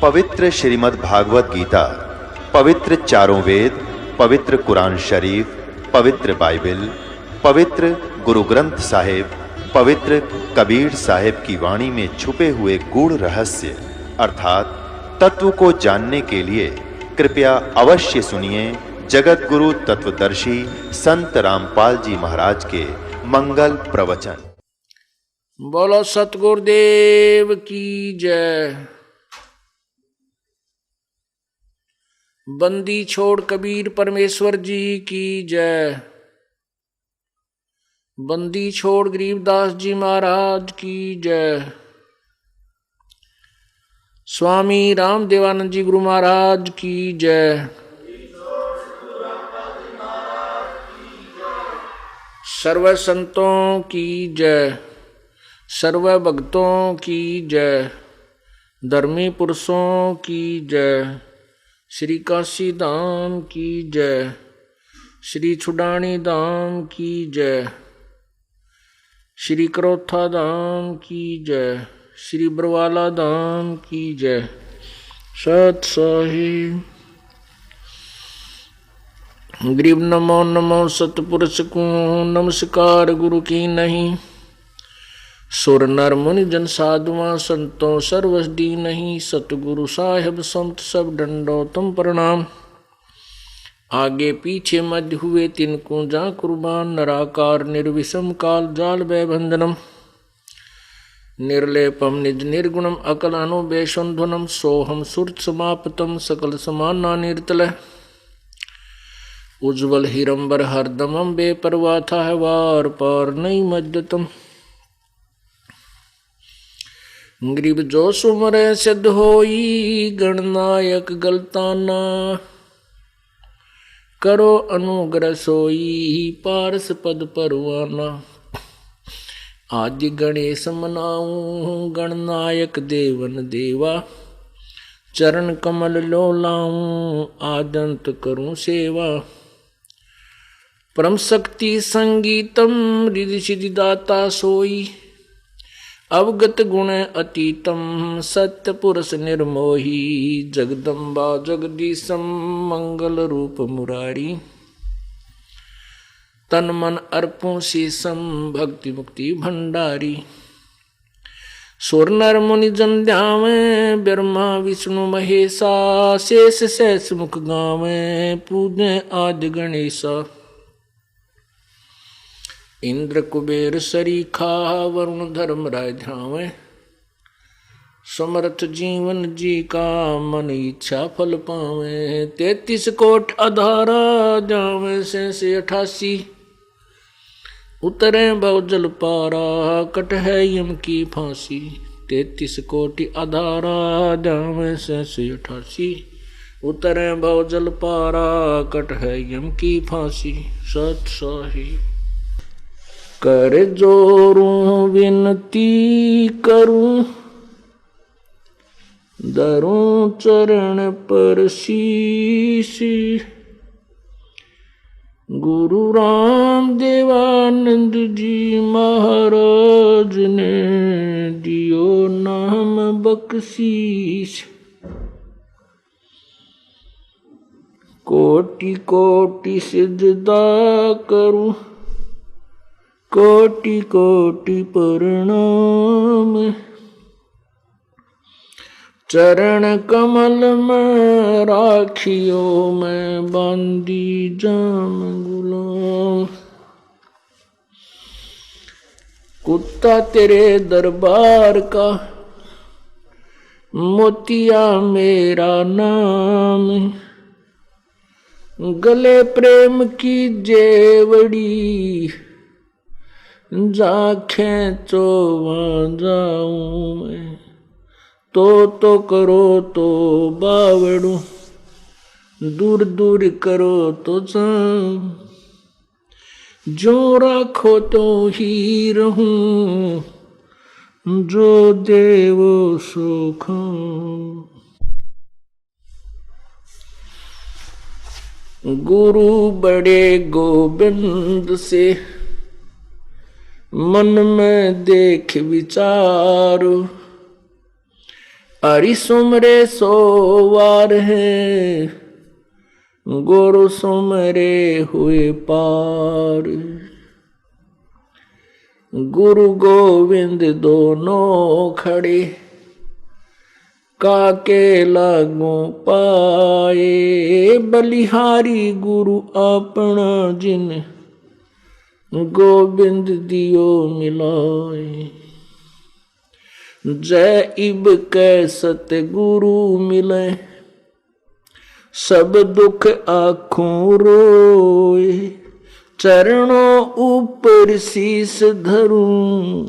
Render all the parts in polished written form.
पवित्र श्रीमद् भागवत गीता, पवित्र चारों वेद, पवित्र कुरान शरीफ, पवित्र बाइबल, पवित्र गुरु ग्रंथ साहिब, पवित्र कबीर साहिब की वाणी में छुपे हुए गूढ़ रहस्य अर्थात तत्व को जानने के लिए कृपया अवश्य सुनिए जगत गुरु तत्वदर्शी संत रामपाल जी महाराज के मंगल प्रवचन। बोलो सतगुरुदेव की जय। बंदी छोड़ कबीर परमेश्वर जी की जय। बंदी छोड़ गरीबदास जी महाराज की जय। स्वामी राम देवानंद जी गुरु महाराज की जय। सर्व संतों की जय, सर्व भक्तों की जय, धर्मी पुरुषों की जय, श्री काशी धाम की जय, श्री छुडानी धाम की जय, श्री करोथा धाम की जय, श्री बरवाला धाम की जय। सत साहिब। गरीब नमो नमो सतपुरुष को नमस्कार गुरु की नहीं। सुर नर मुनि जन साधुआ संतों सर्वस दी नहीं। सतगुरु साहिब संत सब डंडो तुम प्रणाम। आगे पीछे मध्य हुए तिनको जा कुर्बान। नराकार निर्विषम काल जाल भय बंधनम। निर्लेपम निज निर्गुणम अकल अनुबेशुंधुनम। सोहम सुरत समापतम सकल समाना निर्तल। उज्ज्वल हिरंबर हरदमम बेपरवाह था है वार पार नहीं मज्जतम। गरीब जो सुमरे सिद्ध होई गणनायक गलताना। करो अनुग्रह सोई पारस पद परवाना। आज गणेश मनाऊं गणनायक देवन देवा। चरण कमल लो लाऊं आदंत करूं सेवा। परम शक्ति संगीतम रिधि सिद्धि दाता सोई। अवगत गुण अतीतम सत्य पुरुष निर्मोही। जगदम्बा जगदीशम मंगल रूप मुरारी। तन मन अर्पों शीसम भक्ति मुक्ति भंडारी। सुर नर मुनि जन ध्यावे ब्रह्मा विष्णु महेशा। शेष शेष मुख गावे पूजे आदि गणेशा। इंद्र कुबेर सरीखा वरुण धर्म राय ध्यावे। समर्थ जीवन जी का मन इच्छा फल पावे। 33 कोट अधारा जावे से 88। उतरे भव जल पारा कट है यम की फांसी। 33 कोटि अधारा जावे से 88। उतरे भव जल पारा कट है यम की फांसी। सत साहिब। कर जोरूं विनती करूं धरूं चरण पर शीश। गुरु राम देवानंद जी महाराज ने दियो नाम बख्शीश। कोटि कोटि सिजदा करूं कोटि कोटि प्रणाम। चरण कमल में राखियो मैं बांदी जाम गुलाम। कुत्ता तेरे दरबार का मोतिया मेरा नाम। गले प्रेम की जेवड़ी जाखें तो वहाँ जाऊं मैं। तो करो तो बावड़ू दूर दूर करो तो जाऊं। जो राखो तो ही रहूं जो देवो सो खाऊं। गुरु बड़े गोबिंद से मन में देख विचारो। हरि सुमरे सोवार है, गुरु सुमरे हुए पार। गुरु गोविंद दोनों खड़े, काके लागू पाए। बलिहारी गुरु अपना जिन, गोविंद दियो मिलाए। जय इब कै सतगुरु मिले, सब दुख आँखों रोए। चरणों ऊपर शीस धरूं,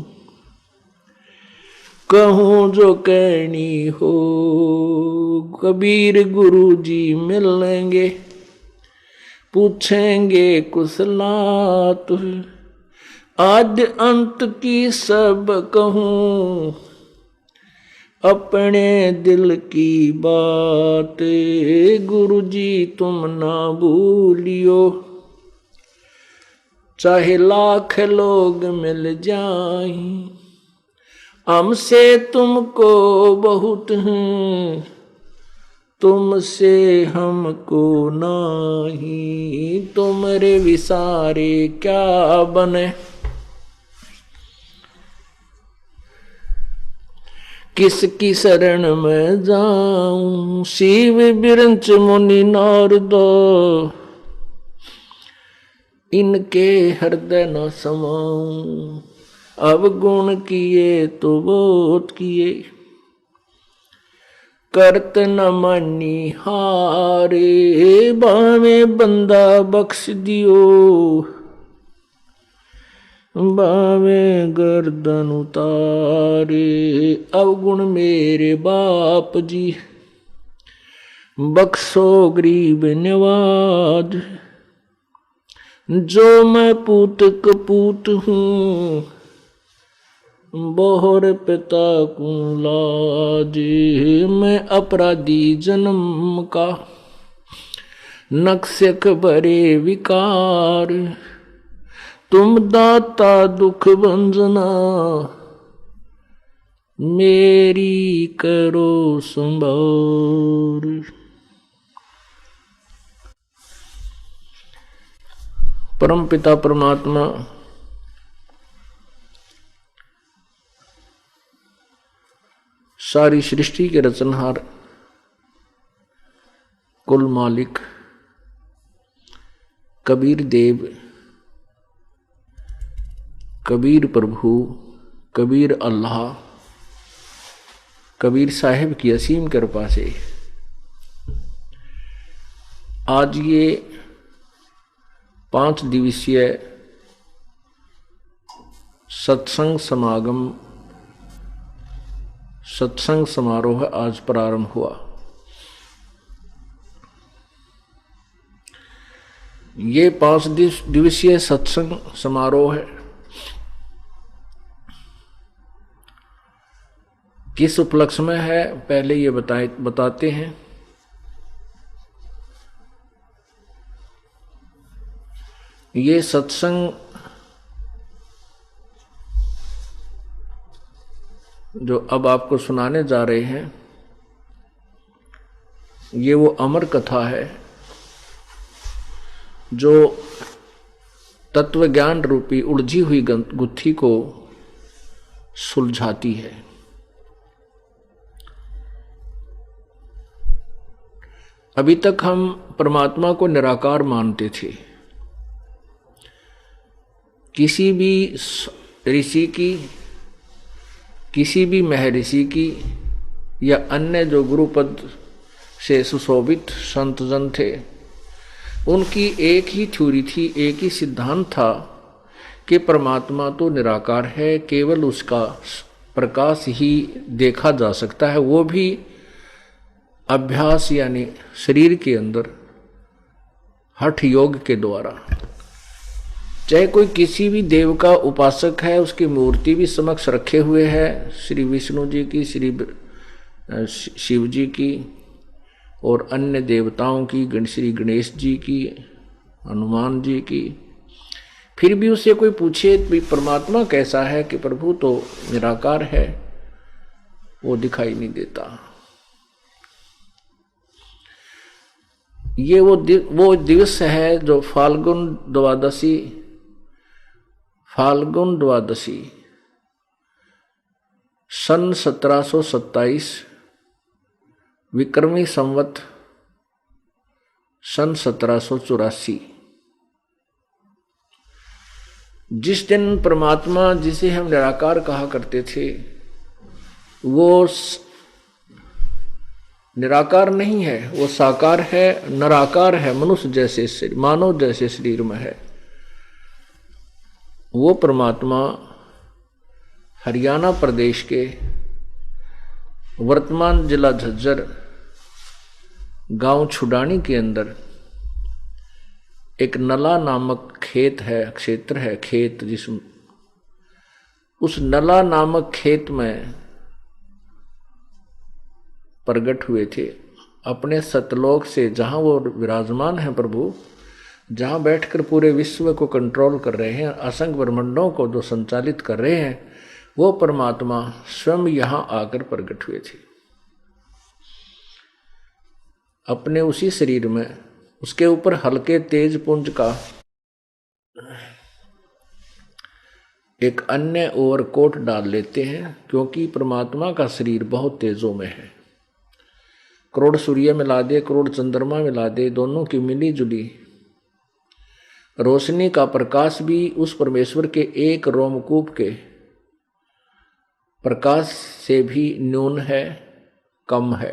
कहूँ जो कहनी हो। कबीर गुरु जी मिलेंगे, पूछेंगे कुशलात। आद्य अंत की सब कहूँ, अपने दिल की बात। गुरु जी तुम ना भूलियो, चाहे लाख लोग मिल जाएं। हमसे तुमको बहुत हैं, तुमसे हमको नहीं। तुमरे विसारे क्या बने, किसकी शरण में जाऊं। शिव बिरंच मुनि नारद, इनके हृदय न समाऊं। अवगुण किए तो बहुत किए, करत न मानी हारे। बामे बंदा बख्श दियो, बामे गर्दन उतारे। अवगुण मेरे बाप जी, बख्शो गरीब नवाज। जो मैं पूत कपूत हूँ, बोहर पिता को लाज। मैं अपराधी जन्म का, नक्शक भरे विकार। तुम दाता दुख भंजना, मेरी करो संभार। परम पिता परमात्मा सारी सृष्टि के रचनहार, कुल मालिक कबीर देव, कबीर प्रभु, कबीर अल्लाह, कबीर साहिब की असीम कृपा से आज ये 5 दिवसीय सत्संग समागम, सत्संग समारोह आज प्रारंभ हुआ। ये 5 दिवसीय सत्संग समारोह है, किस उपलक्ष्य में है पहले ये बताते हैं। ये सत्संग जो अब आपको सुनाने जा रहे हैं, ये वो अमर कथा है जो तत्व ज्ञान रूपी उलझी हुई गुत्थी को सुलझाती है। अभी तक हम परमात्मा को निराकार मानते थे। किसी भी ऋषि की, किसी भी महर्षि की या अन्य जो गुरुपद से सुशोभित संत जन थे, उनकी एक ही थ्योरी थी, एक ही सिद्धांत था कि परमात्मा तो निराकार है, केवल उसका प्रकाश ही देखा जा सकता है, वो भी अभ्यास यानी शरीर के अंदर हठ योग के द्वारा। चाहे कोई किसी भी देव का उपासक है, उसकी मूर्ति भी समक्ष रखे हुए है, श्री विष्णु जी की, श्री शिव जी की और अन्य देवताओं की, श्री गणेश जी की, हनुमान जी की। फिर भी उससे कोई पूछे भी परमात्मा कैसा है, कि प्रभु तो निराकार है, वो दिखाई नहीं देता। ये वो दिवस है जो फाल्गुन द्वादशी सन 1727 विक्रमी संवत सन 1784, जिस दिन परमात्मा जिसे हम निराकार कहा करते थे वो निराकार नहीं है, वो साकार है, निराकार है, मनुष्य जैसे शरीर, मानव जैसे शरीर में है। वो परमात्मा हरियाणा प्रदेश के वर्तमान जिला झज्जर गांव छुडानी के अंदर एक नला नामक क्षेत्र है, जिसमें उस नला नामक खेत में प्रकट हुए थे। अपने सतलोक से जहां वो विराजमान है प्रभु, जहां बैठकर पूरे विश्व को कंट्रोल कर रहे हैं, असंख्य ब्रह्मांडों को जो संचालित कर रहे हैं, वो परमात्मा स्वयं यहां आकर प्रकट हुए थे। अपने उसी शरीर में उसके ऊपर हल्के तेज पुंज का एक अन्य ओवरकोट डाल लेते हैं, क्योंकि परमात्मा का शरीर बहुत तेजों में है। करोड़ सूर्य मिला दे, करोड़ चंद्रमा मिला दे, दोनों की मिली जुली रोशनी का प्रकाश भी उस परमेश्वर के एक रोमकूप के प्रकाश से भी न्यून है, कम है।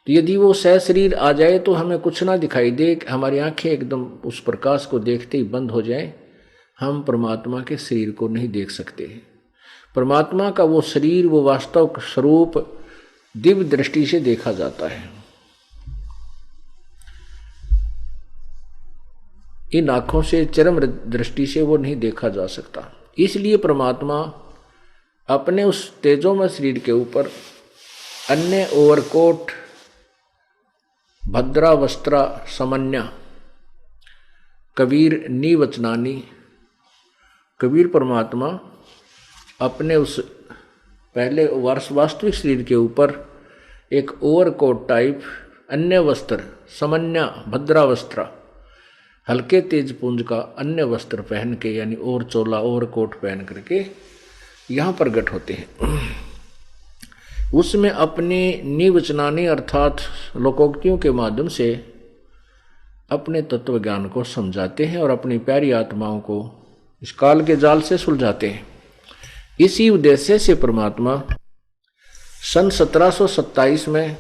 तो यदि वो सह शरीर आ जाए तो हमें कुछ ना दिखाई दे, हमारी आंखें एकदम उस प्रकाश को देखते ही बंद हो जाए, हम परमात्मा के शरीर को नहीं देख सकते। परमात्मा का वो शरीर, वो वास्तव स्वरूप दिव्य दृष्टि से देखा जाता है। इन आंखों से, चरम दृष्टि से वो नहीं देखा जा सकता। इसलिए परमात्मा अपने उस तेजोमय शरीर के ऊपर अन्य ओवरकोट भद्रा वस्त्रा समन्या कबीर नीवचनानी, कबीर परमात्मा अपने उस पहले वास्तविक शरीर के ऊपर एक ओवरकोट टाइप अन्य वस्त्र समन्या भद्रा वस्त्रा हल्के तेज पुंज का अन्य वस्त्र पहन के, यानी और चोला ओवरकोट पहन करके यहाँ प्रकट होते हैं। उसमें अपनी निवचनानी अर्थात लोकोक्तियों के माध्यम से अपने तत्व ज्ञान को समझाते हैं और अपनी प्यारी आत्माओं को इस काल के जाल से सुलझाते हैं। इसी उद्देश्य से परमात्मा सन 1727 में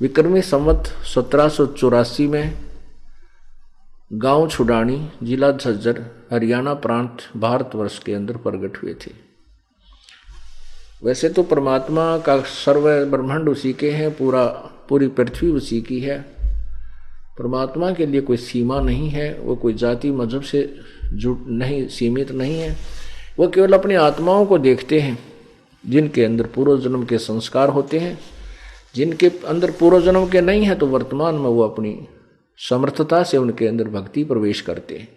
विक्रमी संवत 1784 में गांव छुडानी, जिला झज्जर, हरियाणा प्रांत, भारतवर्ष के अंदर प्रकट हुए थे। वैसे तो परमात्मा का सर्व ब्रह्मांड उसी के हैं, पूरी पृथ्वी उसी की है। परमात्मा के लिए कोई सीमा नहीं है, वो कोई जाति मजहब से नहीं सीमित नहीं है। वो केवल अपनी आत्माओं को देखते हैं जिनके अंदर पूर्व जन्म के संस्कार होते हैं। जिनके अंदर पूर्व जन्म के नहीं है तो वर्तमान में वो अपनी समर्थता से उनके अंदर भक्ति प्रवेश करते हैं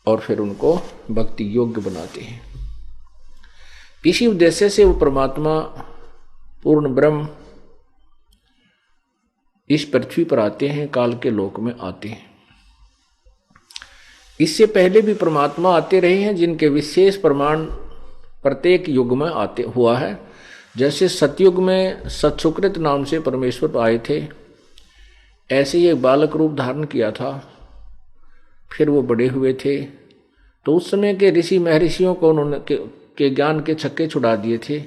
और फिर उनको भक्ति योग्य बनाते हैं। इसी उद्देश्य से वो परमात्मा पूर्ण ब्रह्म इस पृथ्वी पर आते हैं, काल के लोक में आते हैं। इससे पहले भी परमात्मा आते रहे हैं जिनके विशेष प्रमाण प्रत्येक युग में आते हुआ है। जैसे सतयुग में सत्सुकृत नाम से परमेश्वर आए थे, ऐसे ही एक बालक रूप धारण किया था, फिर वो बड़े हुए थे। तो उस समय के ऋषि महर्षियों को उन्होंने के ज्ञान के छक्के छुड़ा दिए थे,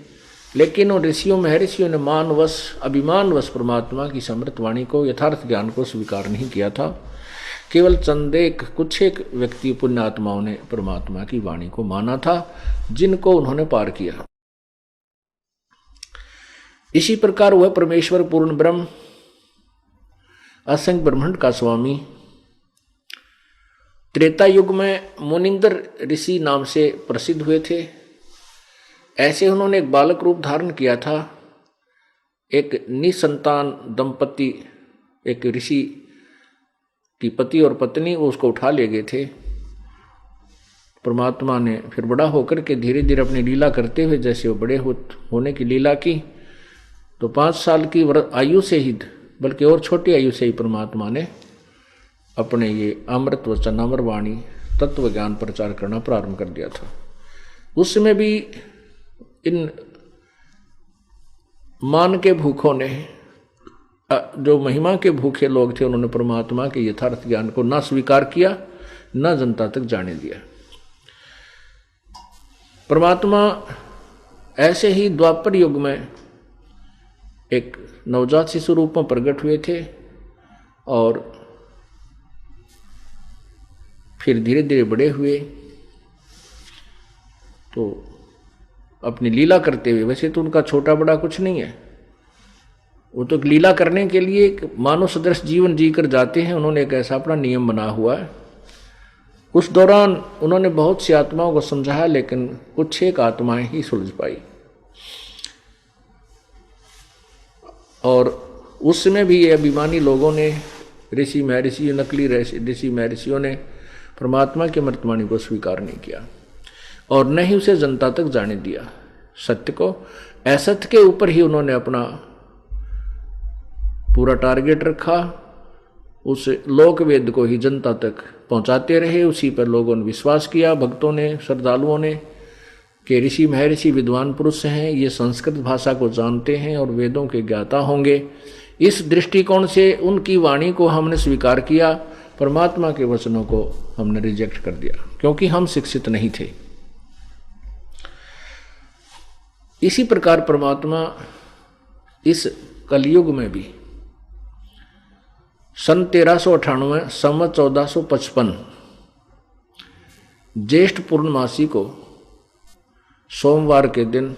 लेकिन उन ऋषियों महर्षियों ने मानवश अभिमानवश परमात्मा की समृत वाणी को, यथार्थ ज्ञान को स्वीकार नहीं किया था। केवल कुछ एक व्यक्ति पुण्यात्माओं ने परमात्मा की वाणी को माना था, जिनको उन्होंने पार किया। इसी प्रकार वह परमेश्वर पूर्ण ब्रह्म असंख्य ब्रह्मांड का स्वामी त्रेता युग में मुनिंदर ऋषि नाम से प्रसिद्ध हुए थे। ऐसे उन्होंने एक बालक रूप धारण किया था। एक निसंतान दंपति, एक ऋषि की पति और पत्नी, वो उसको उठा ले गए थे परमात्मा ने फिर बड़ा होकर के धीरे धीरे अपनी लीला करते हुए जैसे वो बड़े होने की लीला की, तो 5 साल की आयु से ही, बल्कि और छोटी आयु से ही परमात्मा ने अपने ये अमृत वचन अमर वाणी तत्व ज्ञान प्रचार करना प्रारंभ कर दिया था। उस समय भी इन मान के भूखों ने, जो महिमा के भूखे लोग थे, उन्होंने परमात्मा के यथार्थ ज्ञान को ना स्वीकार किया, ना जनता तक जाने दिया। परमात्मा ऐसे ही द्वापर युग में एक नवजात शिशु रूप में प्रकट हुए थे और फिर धीरे धीरे बड़े हुए, तो अपनी लीला करते हुए, वैसे तो उनका छोटा बड़ा कुछ नहीं है, वो तो लीला करने के लिए एक मानव सदृश जीवन जीकर जाते हैं। उन्होंने एक ऐसा अपना नियम बना हुआ है। उस दौरान उन्होंने बहुत सी आत्माओं को समझाया, लेकिन कुछ एक आत्माएं ही सुलझ पाई। और उस समय भी ये अभिमानी लोगों ने, ऋषि महर्षि, नकली ऋषि महर्षियों ने परमात्मा के अमृतवाणी को स्वीकार नहीं किया और न ही उसे जनता तक जाने दिया। सत्य को, असत्य के ऊपर ही उन्होंने अपना पूरा टारगेट रखा। उस लोक वेद को ही जनता तक पहुंचाते रहे। उसी पर लोगों ने विश्वास किया, भक्तों ने, श्रद्धालुओं ने, कि ऋषि महर्षि विद्वान पुरुष हैं, ये संस्कृत भाषा को जानते हैं और वेदों के ज्ञाता होंगे। इस दृष्टिकोण से उनकी वाणी को हमने स्वीकार किया, परमात्मा के वचनों को हमने रिजेक्ट कर दिया, क्योंकि हम शिक्षित नहीं थे। इसी प्रकार परमात्मा इस कलयुग में भी सन 1398 संवत 1455 ज्येष्ठ पूर्णमासी को सोमवार के दिन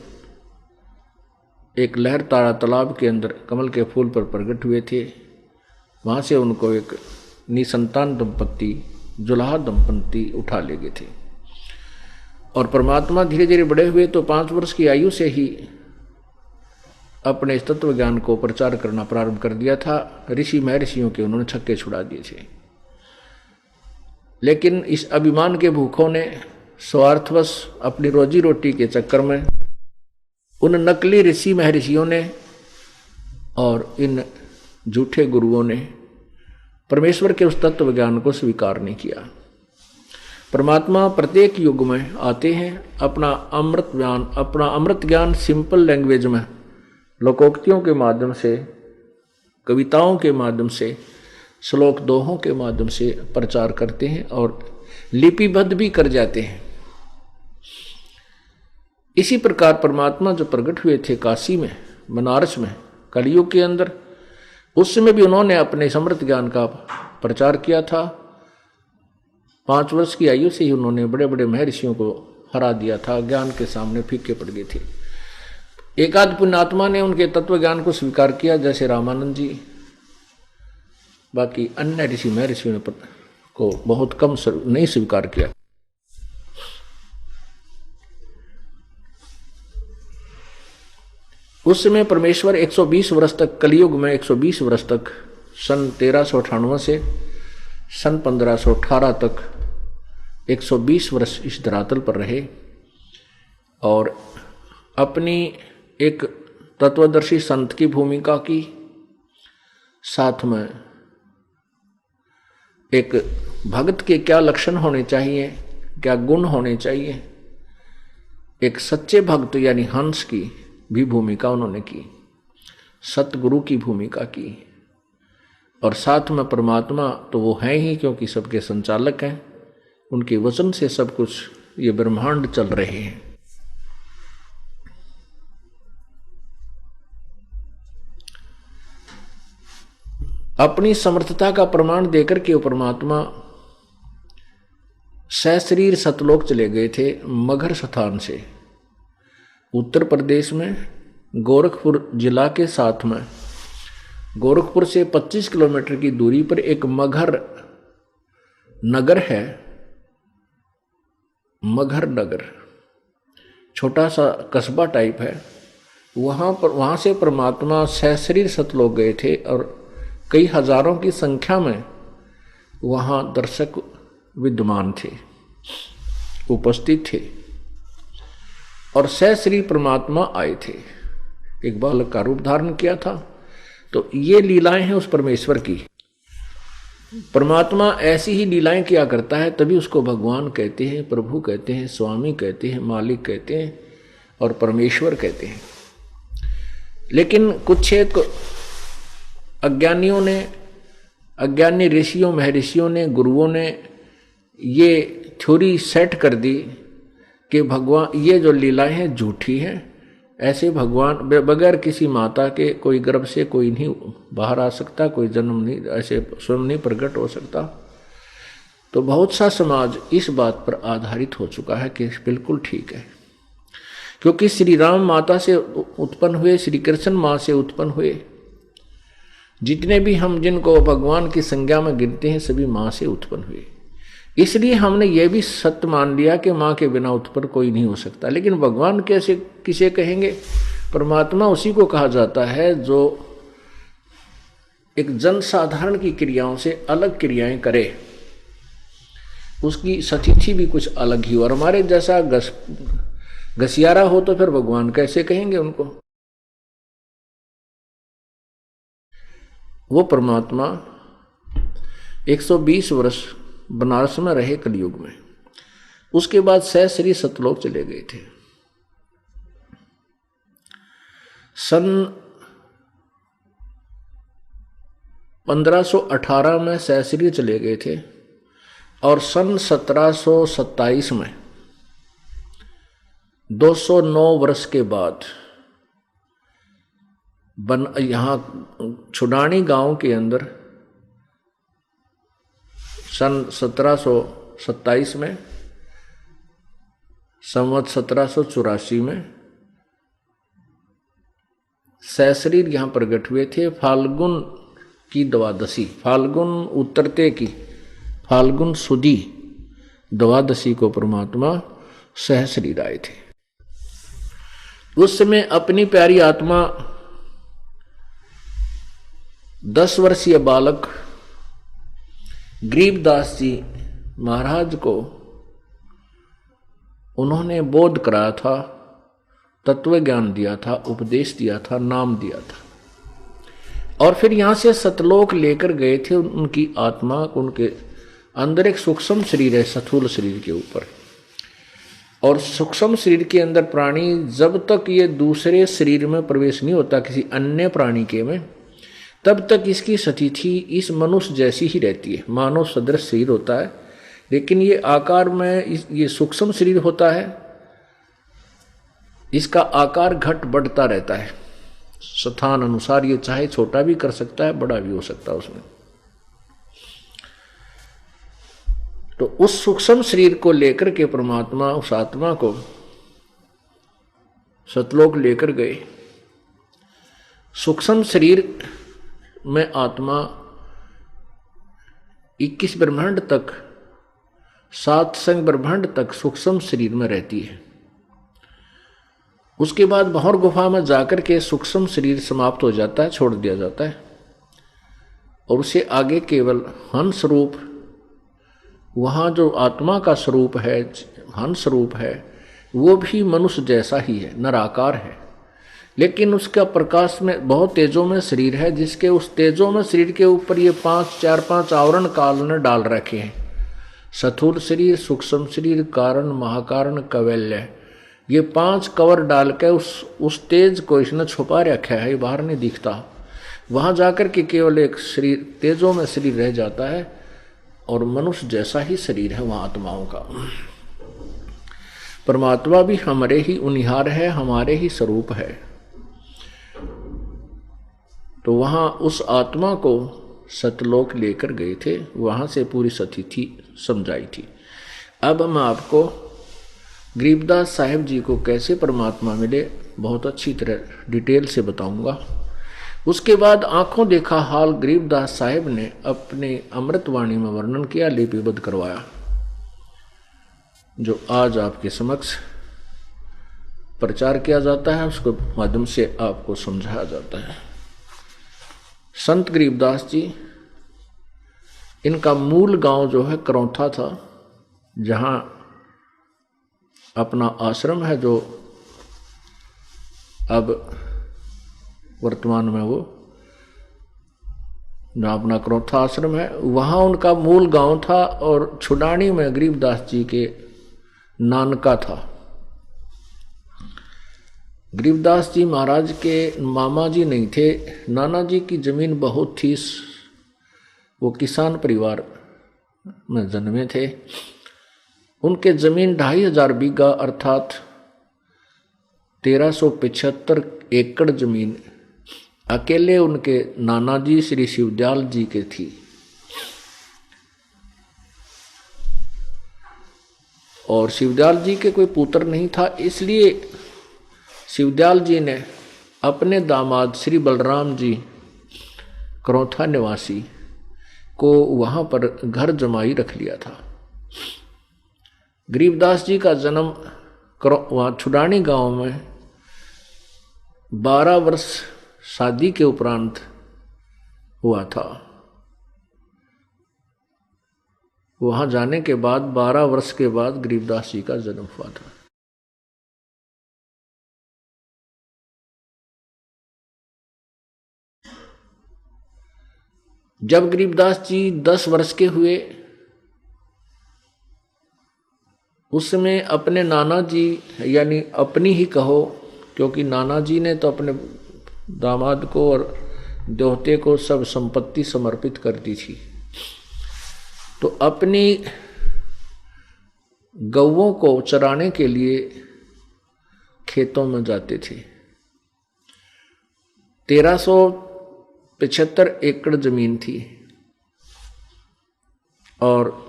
एक लहर तारा तालाब के अंदर कमल के फूल पर प्रकट हुए थे। वहाँ से उनको एक निसंतान दंपत्ति, जुलाहा दंपत्ति उठा ले गए थे। और परमात्मा धीरे धीरे बड़े हुए तो 5 वर्ष की आयु से ही अपने इस तत्व ज्ञान को प्रचार करना प्रारंभ कर दिया था। ऋषि महर्षियों के उन्होंने छक्के छुड़ा दिए थे। लेकिन इस अभिमान के भूखों ने स्वार्थवश अपनी रोजी रोटी के चक्कर में उन नकली ऋषि महर्षियों ने और इन झूठे गुरुओं ने परमेश्वर के उस तत्व ज्ञान को स्वीकार नहीं किया। परमात्मा प्रत्येक युग में आते हैं, अपना अमृत ज्ञान सिंपल लैंग्वेज में, लोकोक्तियों के माध्यम से, कविताओं के माध्यम से, श्लोक दोहों के माध्यम से प्रचार करते हैं और लिपिबद्ध भी कर जाते हैं। इसी प्रकार परमात्मा जो प्रकट हुए थे काशी में, बनारस में, कलयुग के अंदर, उस समय भी उन्होंने अपने समृद्ध ज्ञान का प्रचार किया था। 5 वर्ष की आयु से ही उन्होंने बड़े बड़े महर्षियों को हरा दिया था, ज्ञान के सामने फीके पड़ गए थे। एकाध पुण्यात्मा ने उनके तत्व ज्ञान को स्वीकार किया, जैसे रामानंद जी। बाकी अन्य ऋषि महर्षियों ने को बहुत कम नहीं स्वीकार किया। उस समय परमेश्वर 120 वर्ष तक, कलयुग में 120 वर्ष तक, सन 1398 से सन 1518 तक 120 वर्ष इस धरातल पर रहे और अपनी एक तत्वदर्शी संत की भूमिका की, साथ में एक भक्त के क्या लक्षण होने चाहिए, क्या गुण होने चाहिए, एक सच्चे भक्त यानी हंस की भी भूमिका उन्होंने की, सतगुरु की भूमिका की। और साथ में परमात्मा तो वो हैं ही, क्योंकि सबके संचालक हैं, उनके वचन से सब कुछ ये ब्रह्मांड चल रहे हैं। अपनी समर्थता का प्रमाण देकर के परमात्मा सशरीर सतलोक चले गए थे मगहर स्थान से। उत्तर प्रदेश में गोरखपुर जिला के साथ में, गोरखपुर से 25 किलोमीटर की दूरी पर एक मगहर नगर है। मगहर नगर छोटा सा कस्बा टाइप है। वहाँ से परमात्मा सशरीर सतलोक गए थे और कई हजारों की संख्या में वहाँ दर्शक विद्यमान थे। उपस्थित थे और सहश्री परमात्मा आए थे। एक बालक का रूप धारण किया था। तो ये लीलाएं हैं उस परमेश्वर की। परमात्मा ऐसी ही लीलाएं किया करता है, तभी उसको भगवान कहते हैं, प्रभु कहते हैं, स्वामी कहते हैं, मालिक कहते हैं और परमेश्वर कहते हैं। लेकिन कुछ एक अज्ञानियों ने, अज्ञानी ऋषियों महर्षियों ने, गुरुओं ने ये थ्योरी सेट कर दी कि भगवान ये जो लीलाएं हैं झूठी हैं। ऐसे भगवान बगैर किसी माता के कोई गर्भ से कोई नहीं बाहर आ सकता, कोई जन्म नहीं, ऐसे स्वयं नहीं प्रकट हो सकता। तो बहुत सा समाज इस बात पर आधारित हो चुका है कि बिल्कुल ठीक है, क्योंकि श्री राम माता से उत्पन्न हुए, श्री कृष्ण माँ से उत्पन्न हुए। जितने भी हम जिनको भगवान की संज्ञा में गिनते हैं सभी माँ से उत्पन्न हुए। इसलिए हमने ये भी सत्य मान लिया कि माँ के बिना उत्पन्न कोई नहीं हो सकता। लेकिन भगवान कैसे किसे कहेंगे? परमात्मा उसी को कहा जाता है जो एक जनसाधारण की क्रियाओं से अलग क्रियाएं करे, उसकी स्थिति भी कुछ अलग ही हो। और हमारे जैसा घसियारा हो तो फिर भगवान कैसे कहेंगे उनको? वो परमात्मा 120 वर्ष बनारस में रहे कलयुग में। उसके बाद सहश्री सतलोक चले गए थे। सन 1518 में सहश्री चले गए थे और सन 1727 में 209 वर्ष के बाद यहाँ छुडानी गांव के अंदर सन 1727 में, संवत 1784 में सहश्री यहाँ प्रकट हुए थे। फाल्गुन की द्वादशी, फाल्गुन उतरते की फाल्गुन सुदी द्वादशी को परमात्मा सहश्री आए थे। उस समय अपनी प्यारी आत्मा 10 वर्षीय बालक गरीबदास जी महाराज को उन्होंने बोध कराया था, तत्व ज्ञान दिया था, उपदेश दिया था, नाम दिया था। और फिर यहां से सतलोक लेकर गए थे। उनकी आत्मा, उनके अंदर एक सूक्ष्म शरीर है स्थूल शरीर के ऊपर, और सूक्ष्म शरीर के अंदर प्राणी जब तक ये दूसरे शरीर में प्रवेश नहीं होता किसी अन्य प्राणी के में, तब तक इसकी स्थिति इस मनुष्य जैसी ही रहती है। मानव सदृश शरीर होता है, लेकिन ये आकार में ये सूक्ष्म शरीर होता है, इसका आकार घट बढ़ता रहता है स्थान अनुसार। ये चाहे छोटा भी कर सकता है, बड़ा भी हो सकता है उसमें। तो उस सूक्ष्म शरीर को लेकर के परमात्मा उस आत्मा को सतलोक लेकर गए। सूक्ष्म शरीर में आत्मा 21 ब्रह्मांड तक, 7 संग ब्रह्मांड तक सूक्ष्म शरीर में रहती है। उसके बाद भौर गुफा में जाकर के सूक्ष्म शरीर समाप्त हो जाता है, छोड़ दिया जाता है, और उसे आगे केवल हंस रूप, वहाँ जो आत्मा का स्वरूप है, हंस रूप है, वो भी मनुष्य जैसा ही है, नराकार है। लेकिन उसका प्रकाश में बहुत तेजों में शरीर है, जिसके उस तेजों में शरीर के ऊपर ये 4-5 आवरण काल ने डाल रखे हैं। स्थूल शरीर, सूक्ष्म शरीर, कारण, महाकारण, कवैल्य, ये 5 कवर डाल के उस तेज को इसने छुपा रखा है, ये बाहर नहीं दिखता। वहां जाकर के केवल एक शरीर, तेजों में शरीर रह जाता है, और मनुष्य जैसा ही शरीर है वहां आत्माओं का। परमात्मा भी हमारे ही उनिहार है, हमारे ही स्वरूप है। तो वहां उस आत्मा को सतलोक लेकर गए थे, वहां से पूरी स्थिति समझाई थी। अब मैं आपको गरीबदास साहिब जी को कैसे परमात्मा मिले बहुत अच्छी तरह डिटेल से बताऊंगा। उसके बाद आंखों देखा हाल गरीबदास साहिब ने अपने अमृतवाणी में वर्णन किया, लिपिबद्ध करवाया, जो आज आपके समक्ष प्रचार किया जाता है, उसके माध्यम से आपको समझाया जाता है। संत गरीबदास जी, इनका मूल गांव जो है करौथा था, जहां अपना आश्रम है जो अब वर्तमान में वो जो अपना क्रोथा आश्रम है, वहाँ उनका मूल गांव था और छुडानी में गरीबदास जी के नानका था। गरीबदास जी महाराज के मामा जी नहीं थे, नाना जी की जमीन बहुत थी। वो किसान परिवार में जन्मे थे। उनके जमीन 2500 बीघा अर्थात 1375 एकड़ जमीन अकेले उनके नाना जी श्री शिवदयाल जी के थी। और शिवदयाल जी के कोई पुत्र नहीं था, इसलिए शिवदयाल जी ने अपने दामाद श्री बलराम जी क्रोथा निवासी को वहां पर घर जमाई रख लिया था। गरीबदास जी का जन्म वहां छुडानी गांव में 12 वर्ष शादी के उपरांत हुआ था। वहां जाने के बाद 12 वर्ष के बाद गरीबदास जी का जन्म हुआ था। जब गरीबदास जी 10 वर्ष के हुए, उस समय अपने नाना जी, यानी अपनी ही कहो, क्योंकि नाना जी ने तो अपने दामाद को और देवते को सब संपत्ति समर्पित कर दी थी, तो अपनी गौओं को चराने के लिए खेतों में जाते थे। 1375 एकड़ जमीन थी और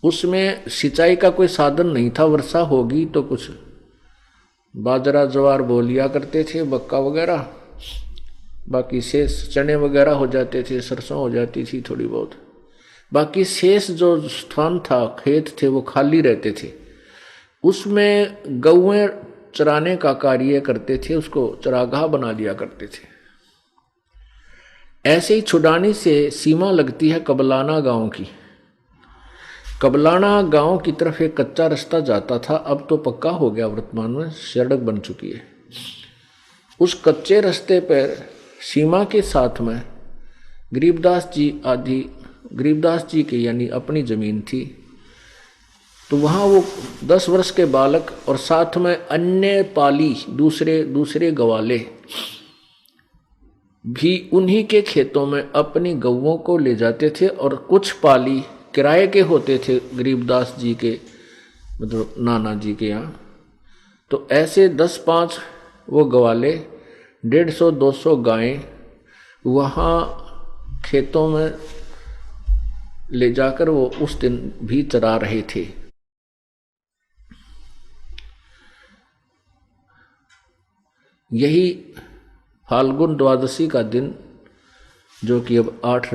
उसमें सिंचाई का कोई साधन नहीं था। वर्षा होगी तो कुछ बाजरा ज्वार बो लिया करते थे, मक्का वगैरह, बाकी शेष चने वगैरह हो जाते थे, सरसों हो जाती थी थोड़ी बहुत। बाकी शेष जो स्थान था, खेत थे, वो खाली रहते थे। उसमें गौएं चराने का कार्य करते थे, उसको चरागाह बना दिया करते थे। ऐसे ही छुडानी से सीमा लगती है कबलाना गांव की। कबलाना गांव की तरफ एक कच्चा रास्ता जाता था, अब तो पक्का हो गया, वर्तमान में सड़क बन चुकी है। उस कच्चे रास्ते पर सीमा के साथ में गरीबदास जी की यानी अपनी जमीन थी। तो वहाँ वो 10 वर्ष के बालक और साथ में अन्य पाली दूसरे गवाले भी उन्हीं के खेतों में अपनी गौओं को ले जाते थे और कुछ पाली किराए के होते थे गरीबदास जी के, मतलब नाना जी के यहाँ। तो ऐसे 10-5 वो गवाले, 150-200 गायें वहाँ खेतों में ले जाकर वो उस दिन भी चरा रहे थे। यही फाल्गुन द्वादशी का दिन, जो कि अब 8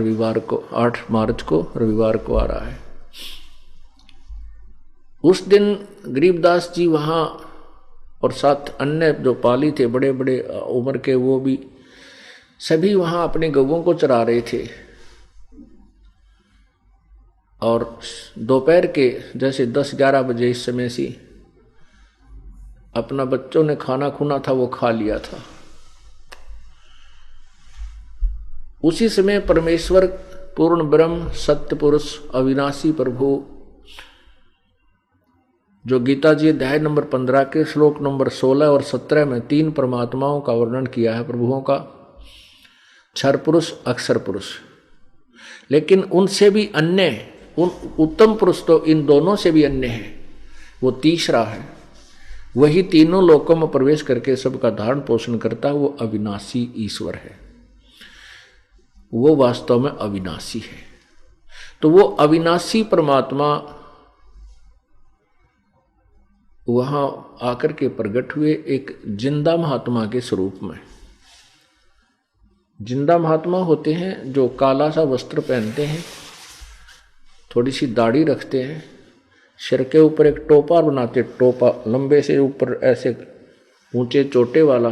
मार्च को रविवार को आ रहा है, उस दिन गरीबदास जी वहाँ और साथ अन्य जो पाली थे बड़े बड़े उम्र के, वो भी सभी वहाँ अपने गौओं को चरा रहे थे। और दोपहर के जैसे 10-11 बजे इस समय से अपना बच्चों ने खाना खुना था वो खा लिया था। उसी समय परमेश्वर पूर्ण ब्रह्म सत्य पुरुष अविनाशी प्रभु, जो गीता जी अध्याय नंबर 15 के श्लोक नंबर 16 और 17 में 3 परमात्माओं का वर्णन किया है, प्रभुओं का, क्षर पुरुष अक्षर पुरुष। लेकिन उनसे भी अन्य उत्तम पुरुष तो इन दोनों से भी अन्य है, वो तीसरा है। वही तीनों लोकों में प्रवेश करके सबका धारण पोषण करता है, वो अविनाशी ईश्वर है, वो वास्तव में अविनाशी है। तो वो अविनाशी परमात्मा वहां आकर के प्रकट हुए एक जिंदा महात्मा के स्वरूप में। जिंदा महात्मा होते हैं जो काला सा वस्त्र पहनते हैं, थोड़ी सी दाढ़ी रखते हैं, सिर के ऊपर एक टोपा बनाते, टोपा लंबे से ऊपर ऐसे ऊंचे चोटे वाला,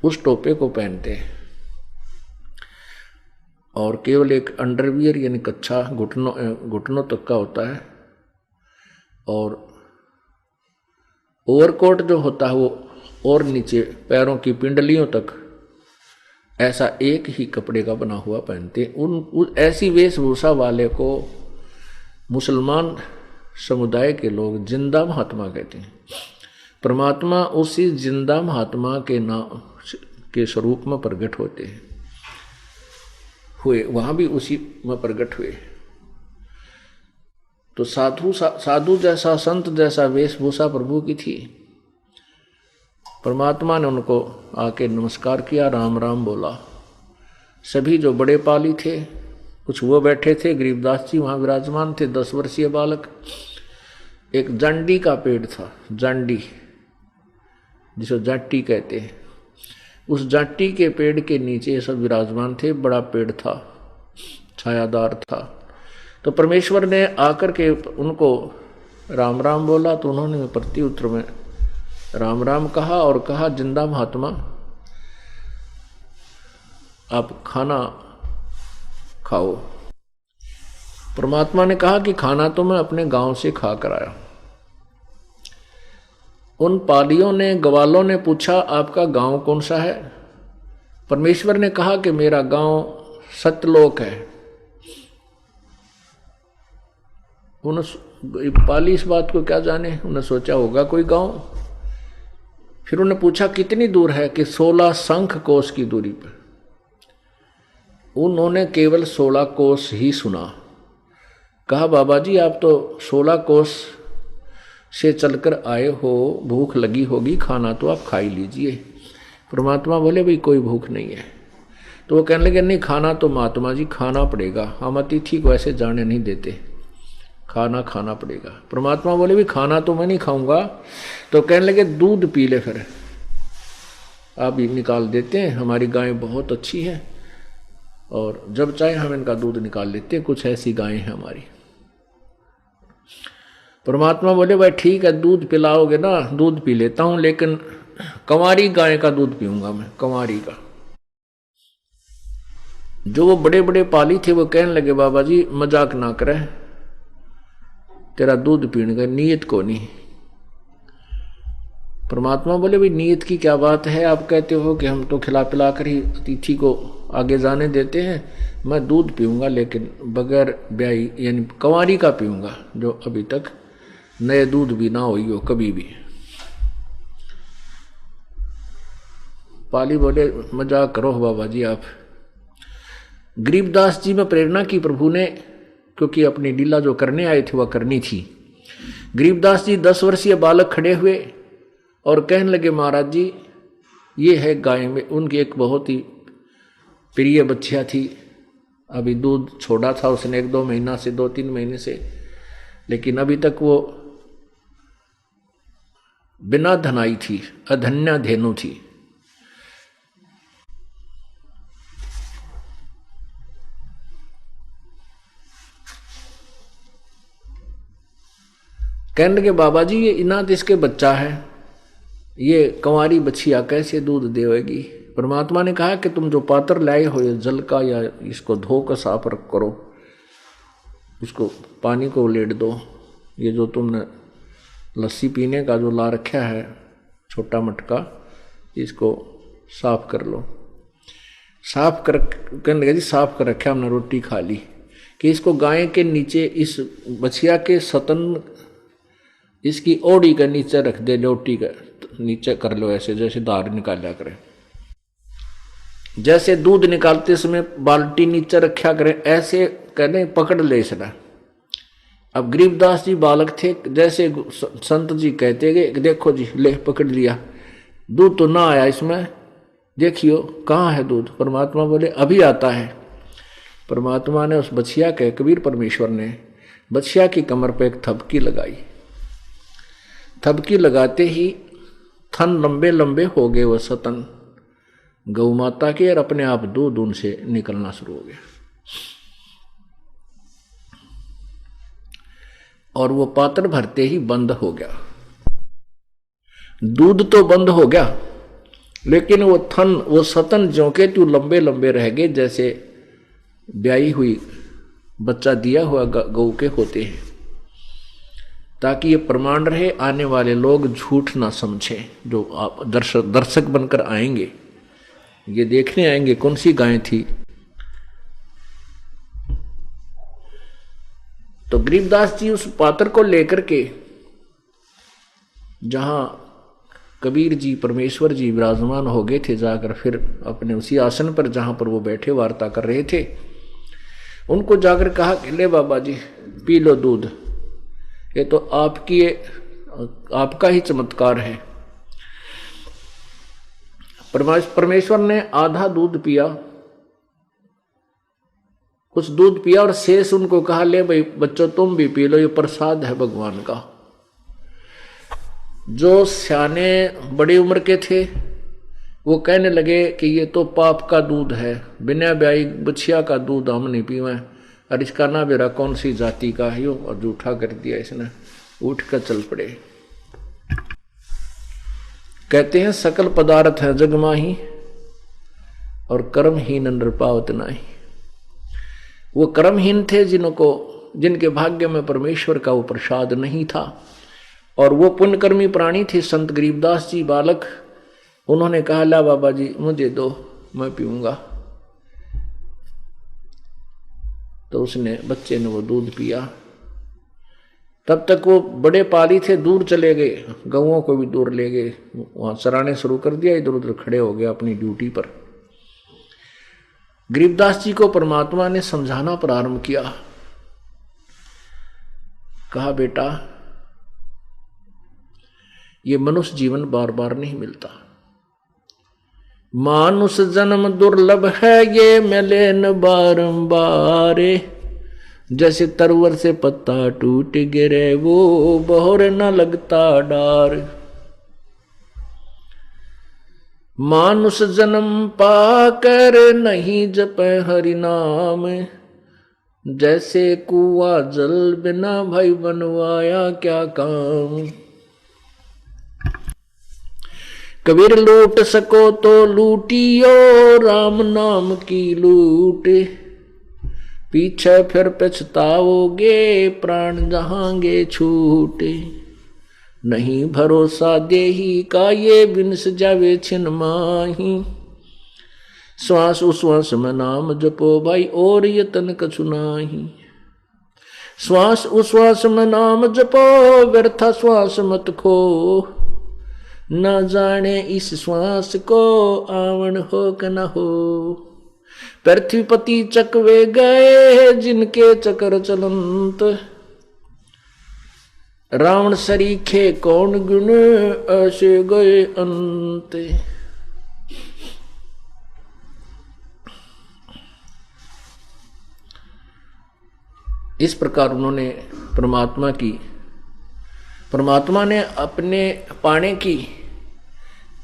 उस टोपे को पहनते हैं और केवल एक अंडरवियर यानी कच्छा घुटनों तक का होता है, और ओवरकोट जो होता है वो और नीचे पैरों की पिंडलियों तक ऐसा एक ही कपड़े का बना हुआ पहनते। ऐसी वेशभूषा वाले को मुसलमान समुदाय के लोग जिंदा महात्मा कहते हैं। परमात्मा उसी जिंदा महात्मा के नाम के स्वरूप में प्रकट होते हैं, हुए वहां भी उसी में प्रकट हुए। तो साधु जैसा संत जैसा वेशभूषा प्रभु की थी। परमात्मा ने उनको आके नमस्कार किया, राम राम बोला। सभी जो बड़े पाली थे, कुछ वो बैठे थे, गरीबदास जी वहां विराजमान थे, 10 वर्षीय बालक। एक जांडी का पेड़ था, जांडी जिसे जाटी कहते हैं, उस जाटी के पेड़ के नीचे ये सब विराजमान थे। बड़ा पेड़ था, छायादार था। तो परमेश्वर ने आकर के उनको राम राम बोला, तो उन्होंने प्रत्युत्तर में राम राम कहा और कहा, जिंदा महात्मा आप खाना खाओ। परमात्मा ने कहा कि खाना तो मैं अपने गांव से खा कर आया। उन पालियों ने, ग्वालों ने पूछा आपका गांव कौन सा है? परमेश्वर ने कहा कि मेरा गांव सतलोक है। उन्होंने पाली इस बात को क्या जाने, उन्होंने सोचा होगा कोई गांव। फिर उन्होंने पूछा कितनी दूर है? कि 16 शंख कोस की दूरी पर। उन्होंने केवल 16 कोस ही सुना। कहा बाबा जी आप तो 16 कोस से चलकर आए हो, भूख लगी होगी, खाना तो आप खा ही लीजिए। परमात्मा बोले भाई कोई भूख नहीं है। तो वो कहने लगे नहीं खाना तो महात्मा जी खाना पड़ेगा, हम अतिथि को ऐसे जाने नहीं देते, खाना खाना पड़ेगा। परमात्मा बोले भी खाना तो मैं नहीं खाऊंगा। तो कहने लगे दूध पी ले, फिर आप भी निकाल देते हैं, हमारी गायें बहुत अच्छी हैं और जब चाहे हम इनका दूध निकाल लेते हैं, कुछ ऐसी गायें हैं हमारी। परमात्मा बोले भाई ठीक है दूध पिलाओगे ना, दूध पी लेता हूं, लेकिन कंवारी गाय का दूध पीऊंगा मैं, कंवारी का। जो वो बड़े बड़े पाली थे वो कहने लगे बाबा जी मजाक ना करे, तेरा दूध पीने का नीयत को नहीं। परमात्मा बोले भाई नीयत की क्या बात है, आप कहते हो कि हम तो खिला पिला कर ही अतिथि को आगे जाने देते हैं, मैं दूध पीऊंगा लेकिन बगैर ब्याई यानी कंवारी का पीऊंगा, जो अभी तक नए दूध भी ना हुई हो कभी भी। पाली बोले मजाक करो बाबा जी आप। गरीबदास जी में प्रेरणा की प्रभु ने, क्योंकि अपनी लीला जो करने आए थे वह करनी थी। गरीबदास जी 10 वर्षीय बालक खड़े हुए और कहने लगे महाराज जी ये है गाय में, उनकी एक बहुत ही प्रिय बच्चिया थी, अभी दूध छोड़ा था उसने 1-2 महीना से, 2-3 महीने से, लेकिन अभी तक वो बिना धनाई थी, अधन्या धेनु थी। कहने लगे बाबा जी ये इनात इसके बच्चा है, ये कंवारी बच्चिया कैसे दूध देवेगी? परमात्मा ने कहा कि तुम जो पात्र लाए हो ये जल का, या इसको धो कर साफ करो, इसको पानी को लेट दो, ये जो तुमने लस्सी पीने का जो ला रखा है छोटा मटका, इसको साफ कर लो। साफ कर, कहने लगे जी साफ कर रखा हमने, रोटी खा ली, कि इसको गाय के नीचे, इस बछिया के सतन, इसकी ओड़ी के नीचे रख दे, लोटी का नीचे कर लो, ऐसे जैसे धार निकाला करे, जैसे दूध निकालते समय बाल्टी नीचे रखा करे, ऐसे कहने पकड़ ले इसने। अब गरीबदास जी बालक थे, जैसे संत जी कहते गए देखो जी ले पकड़ लिया, दूध तो ना आया इसमें, देखियो कहाँ है दूध? परमात्मा बोले अभी आता है। परमात्मा ने उस बछिया के, कबीर परमेश्वर ने बछिया की कमर पे एक थपकी लगाई। थपकी लगाते ही थन लंबे लंबे हो गए वो सतन गौ माता के, और अपने आप दूध उनसे निकलना शुरू हो गया। और वो पात्र भरते ही बंद हो गया, दूध तो बंद हो गया, लेकिन वो थन, वो सतन ज्यों के त्यों लंबे लंबे रह गए, जैसे ब्याई हुई बच्चा दिया हुआ गौ के होते हैं। ताकि ये प्रमाण रहे, आने वाले लोग झूठ ना समझे। जो आप दर्शक बनकर आएंगे, ये देखने आएंगे कौन सी गाय थी। तो गरीबदास जी उस पात्र को लेकर के जहां कबीर जी परमेश्वर जी विराजमान हो गए थे, जाकर फिर अपने उसी आसन पर जहां पर वो बैठे वार्ता कर रहे थे, उनको जाकर कहा कि ले बाबा जी पी लो दूध, ये तो आपका ही चमत्कार है। परमेश्वर ने आधा दूध पिया, कुछ दूध पिया और शेष उनको कहा ले भाई बच्चों तुम भी पी लो, ये प्रसाद है भगवान का। जो सियाने बड़ी उम्र के थे वो कहने लगे कि ये तो पाप का दूध है, बिना ब्याई बछिया का दूध हम नहीं पीवे, और इसका ना बेरा कौन सी जाति का है, और जूठा कर दिया इसने, उठ कर चल पड़े। कहते हैं सकल पदार्थ है जग माही और कर्महीन नर पावत नाही। वो कर्महीन थे जिनके भाग्य में परमेश्वर का वो प्रसाद नहीं था, और वो पुण्यकर्मी प्राणी थे संत गरीबदास जी बालक। उन्होंने कहा ला बाबा जी मुझे दो, मैं पीऊंगा। तो उसने बच्चे ने वो दूध पिया। तब तक वो बड़े पाली थे, दूर चले गए, गौओं को भी दूर ले गए, वहां चराने शुरू कर दिया, इधर उधर खड़े हो गए अपनी ड्यूटी पर। गरीबदास जी को परमात्मा ने समझाना प्रारंभ किया। कहा बेटा ये मनुष्य जीवन बार बार नहीं मिलता, मानुष जन्म दुर्लभ है ये मिले न बारंबार। जैसे तरवर से पत्ता टूट गिरे वो बहोर न लगता डार। मानुष जन्म पाकर नहीं जपे हरि नाम, जैसे कुआ जल बिना भाई बनवाया क्या काम। कबीर लूट सको तो लूटियो राम नाम की लूट, पीछे फिर पछताओगे प्राण जहांगे छूटे। नहीं भरोसा देही का ये बिनस जावे छिन माही, श्वास उश्वास में नाम जपो भाई और यतन कछु नाही। श्वास उश्वास में नाम जपो व्यर्था श्वास मत खो, न जाने इस श्वास को आवन हो क न हो। पृथ्वीपति चकवे गए जिनके चक्र चलंत, रावण सरीखे कौन गुण ऐसे गए अंत। इस प्रकार उन्होंने परमात्मा ने अपने पाने की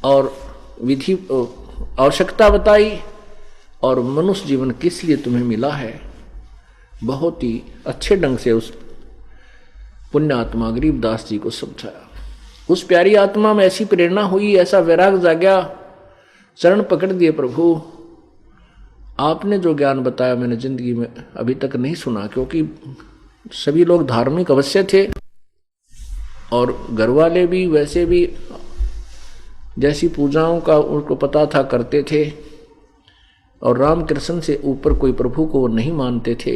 और विधि आवश्यकता बताई, और मनुष्य जीवन किस लिए तुम्हें मिला है बहुत ही अच्छे ढंग से उस पुण्य आत्मा गरीबदास जी को समझाया। उस प्यारी आत्मा में ऐसी प्रेरणा हुई, ऐसा वैराग जागया, चरण पकड़ दिए प्रभु आपने जो ज्ञान बताया मैंने जिंदगी में अभी तक नहीं सुना। क्योंकि सभी लोग धार्मिक अवश्य थे और घर वाले भी वैसे भी जैसी पूजाओं का उनको पता था करते थे, और रामकृष्ण से ऊपर कोई प्रभु को वो नहीं मानते थे।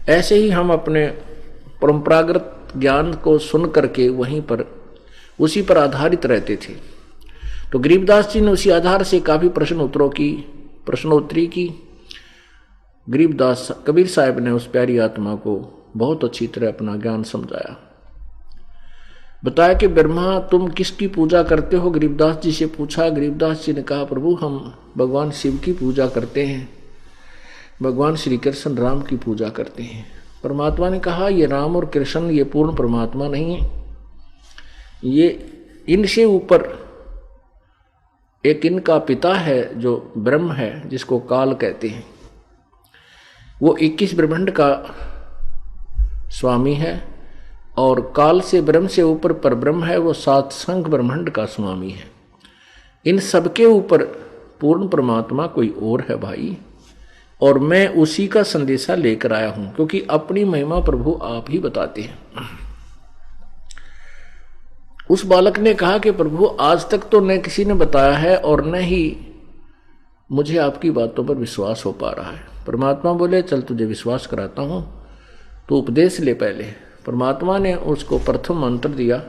ऐसे ही हम अपने परंपरागत ज्ञान को सुन करके वहीं पर उसी पर आधारित रहते थे। तो गरीबदास जी ने उसी आधार से काफी प्रश्नोत्तरी की। गरीबदास कबीर साहब ने उस प्यारी आत्मा को बहुत अच्छी तरह अपना ज्ञान समझाया। बताया कि ब्रह्मा तुम किसकी पूजा करते हो, गरीबदास जी से पूछा। गरीबदास जी ने कहा प्रभु हम भगवान शिव की पूजा करते हैं, भगवान श्री कृष्ण राम की पूजा करते हैं। परमात्मा ने कहा ये राम और कृष्ण ये पूर्ण परमात्मा नहीं है, ये इनसे ऊपर एक इनका पिता है जो ब्रह्म है, जिसको काल कहते हैं। वो 21 ब्रह्मांड का स्वामी है, और काल से ब्रह्म से ऊपर परब्रह्म है, वो 7 संख ब्रह्मांड का स्वामी है। इन सबके ऊपर पूर्ण परमात्मा कोई और है भाई, और मैं उसी का संदेशा लेकर आया हूं, क्योंकि अपनी महिमा प्रभु आप ही बताते हैं। उस बालक ने कहा कि प्रभु आज तक तो न किसी ने बताया है और न ही मुझे आपकी बातों पर विश्वास हो पा रहा है। परमात्मा बोले चल तुझे विश्वास कराता हूँ, तो उपदेश ले पहले। परमात्मा ने उसको प्रथम मंत्र दिया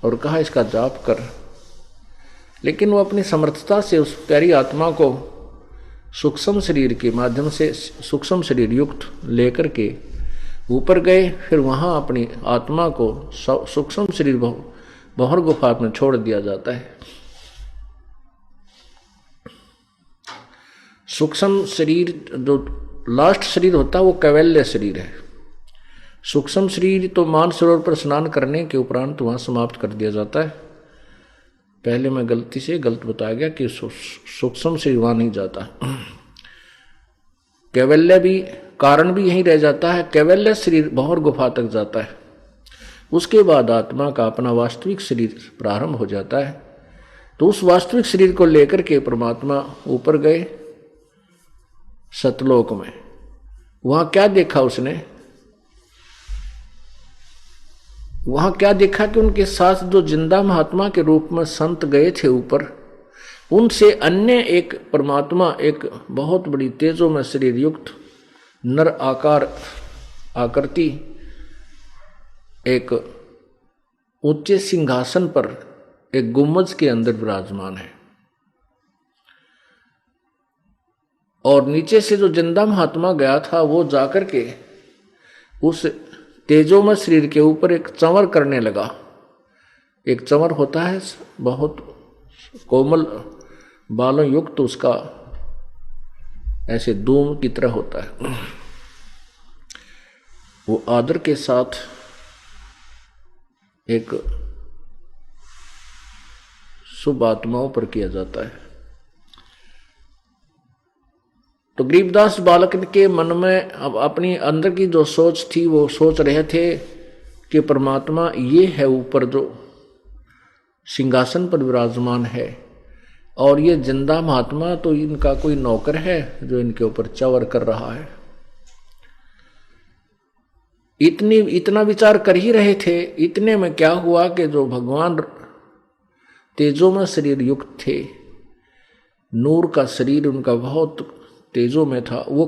और कहा इसका जाप कर। लेकिन वो अपनी समर्थता से उस प्यारी आत्मा को सूक्ष्म शरीर के माध्यम से सूक्ष्म शरीर युक्त लेकर के ऊपर गए। फिर वहाँ अपनी आत्मा को सूक्ष्म शरीर भंवर गुफा में छोड़ दिया जाता है। सूक्ष्म शरीर जो लास्ट शरीर होता है वो कैवल्य शरीर है। सूक्ष्म शरीर तो मानसरोवर पर स्नान करने के उपरांत वहाँ समाप्त कर दिया जाता है। पहले मैं गलती से गलत बताया गया कि सूक्ष्म शरीर वहाँ नहीं जाता। कैवल्य भी कारण भी यहीं रह जाता है। कैवल्य शरीर भंवर गुफा तक जाता है। उसके बाद आत्मा का अपना वास्तविक शरीर प्रारंभ हो जाता है। तो उस वास्तविक शरीर को लेकर के परमात्मा ऊपर गए सतलोक में। वहां क्या देखा उसने? वहां क्या देखा कि उनके साथ जो जिंदा महात्मा के रूप में संत गए थे ऊपर, उनसे अन्य एक परमात्मा, एक बहुत बड़ी तेजों में शरीर युक्त नर आकृति एक ऊंचे सिंहासन पर एक गुम्बज के अंदर विराजमान है। और नीचे से जो जिंदा महात्मा गया था वो जाकर के उस तेजोमय शरीर के ऊपर एक चंवर करने लगा। एक चंवर होता है बहुत कोमल बालों युक्त, उसका ऐसे धूम की तरह होता है। वो आदर के साथ एक शुभ आत्माओं पर किया जाता है। तो गरीबदास बालक के मन में अब अपनी अंदर की जो सोच थी, वो सोच रहे थे कि परमात्मा ये है ऊपर जो सिंहासन पर विराजमान है, और ये जिंदा महात्मा तो इनका कोई नौकर है जो इनके ऊपर चवर कर रहा है। इतना विचार कर ही रहे थे। इतने में क्या हुआ कि जो भगवान तेजों में शरीर युक्त थे, नूर का शरीर उनका बहुत तेजों में था, वो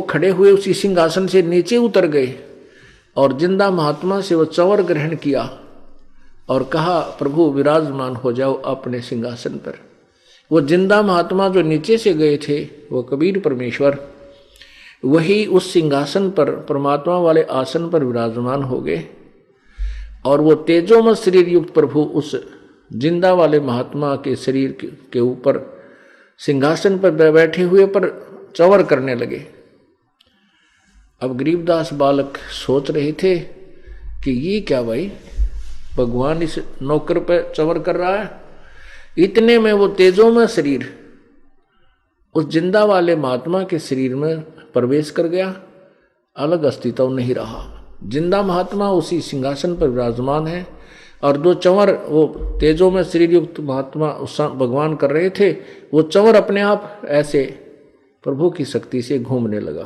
खड़े हुए उसी सिंहासन से नीचे उतर गए और जिंदा महात्मा से वो चंवर ग्रहण किया और कहा प्रभु विराजमान हो जाओ अपने सिंहासन पर। वो जिंदा महात्मा जो नीचे से गए थे, वो कबीर परमेश्वर, वही उस सिंहासन पर परमात्मा वाले आसन पर विराजमान हो गए। और वो तेजोमय शरीर युक्त प्रभु उस जिंदा वाले महात्मा के शरीर के ऊपर सिंहासन पर बैठे हुए पर चंवर करने लगे। अब गरीबदास बालक सोच रहे थे कि ये क्या भाई, भगवान इस नौकर पर चंवर कर रहा है। इतने में वो तेजोमय शरीर उस जिंदा वाले महात्मा के शरीर में प्रवेश कर गया। अलग अस्तित्व नहीं रहा। जिंदा महात्मा उसी सिंहासन पर विराजमान है और दो चंवर वो तेजों में शरीर युक्त महात्मा भगवान कर रहे थे, वो चंवर अपने आप ऐसे प्रभु की शक्ति से घूमने लगा।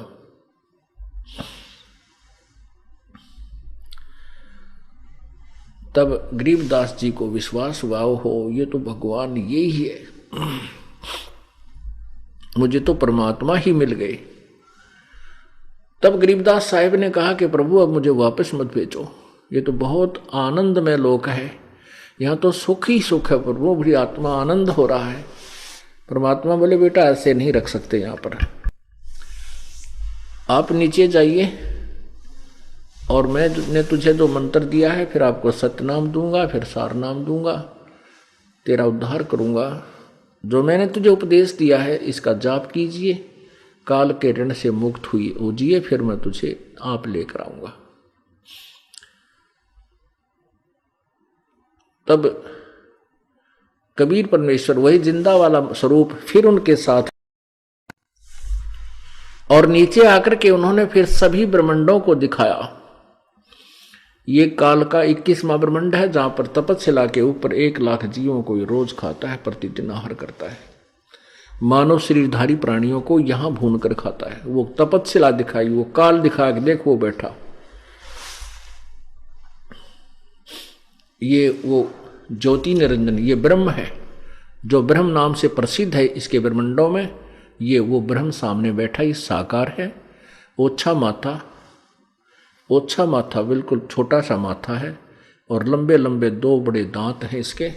तब गरीबदास जी को विश्वास हुआ, हो ये तो भगवान ये ही है, मुझे तो परमात्मा ही मिल गए। तब गरीबदास साहिब ने कहा कि प्रभु अब मुझे वापस मत भेजो, ये तो बहुत आनंदमय लोक है, यहाँ तो सुख ही सुख है प्रभु, बड़ी आत्मा आनंद हो रहा है। परमात्मा बोले बेटा ऐसे नहीं रख सकते, यहाँ पर आप नीचे जाइए और मैंने तुझे जो मंत्र दिया है, फिर आपको सतनाम दूंगा, फिर सार नाम दूंगा, तेरा उद्धार करूंगा। जो मैंने तुझे उपदेश दिया है इसका जाप कीजिए, काल के ऋण से मुक्त हुई उजिए, फिर मैं तुझे आप लेकर आऊंगा। तब कबीर परमेश्वर वही जिंदा वाला स्वरूप फिर उनके साथ, और नीचे आकर के उन्होंने फिर सभी ब्रह्मांडों को दिखाया। ये काल का 21वां ब्रह्मांड है, जहां पर तपस्या के ऊपर 1 लाख जीवों को रोज खाता है, प्रतिदिन आहार करता है। मानव शरीरधारी प्राणियों को यहां भून कर खाता है। वो तपस्या दिखाई, वो काल दिखा के देख वो बैठा। ये वो ज्योति निरंजन, ये ब्रह्म है जो ब्रह्म नाम से प्रसिद्ध है इसके ब्रह्मंडों में। ये वो ब्रह्म सामने बैठा ही साकार है। ओछा माथा, बिल्कुल छोटा सा माथा है और लंबे लंबे दो बड़े दांत हैं इसके,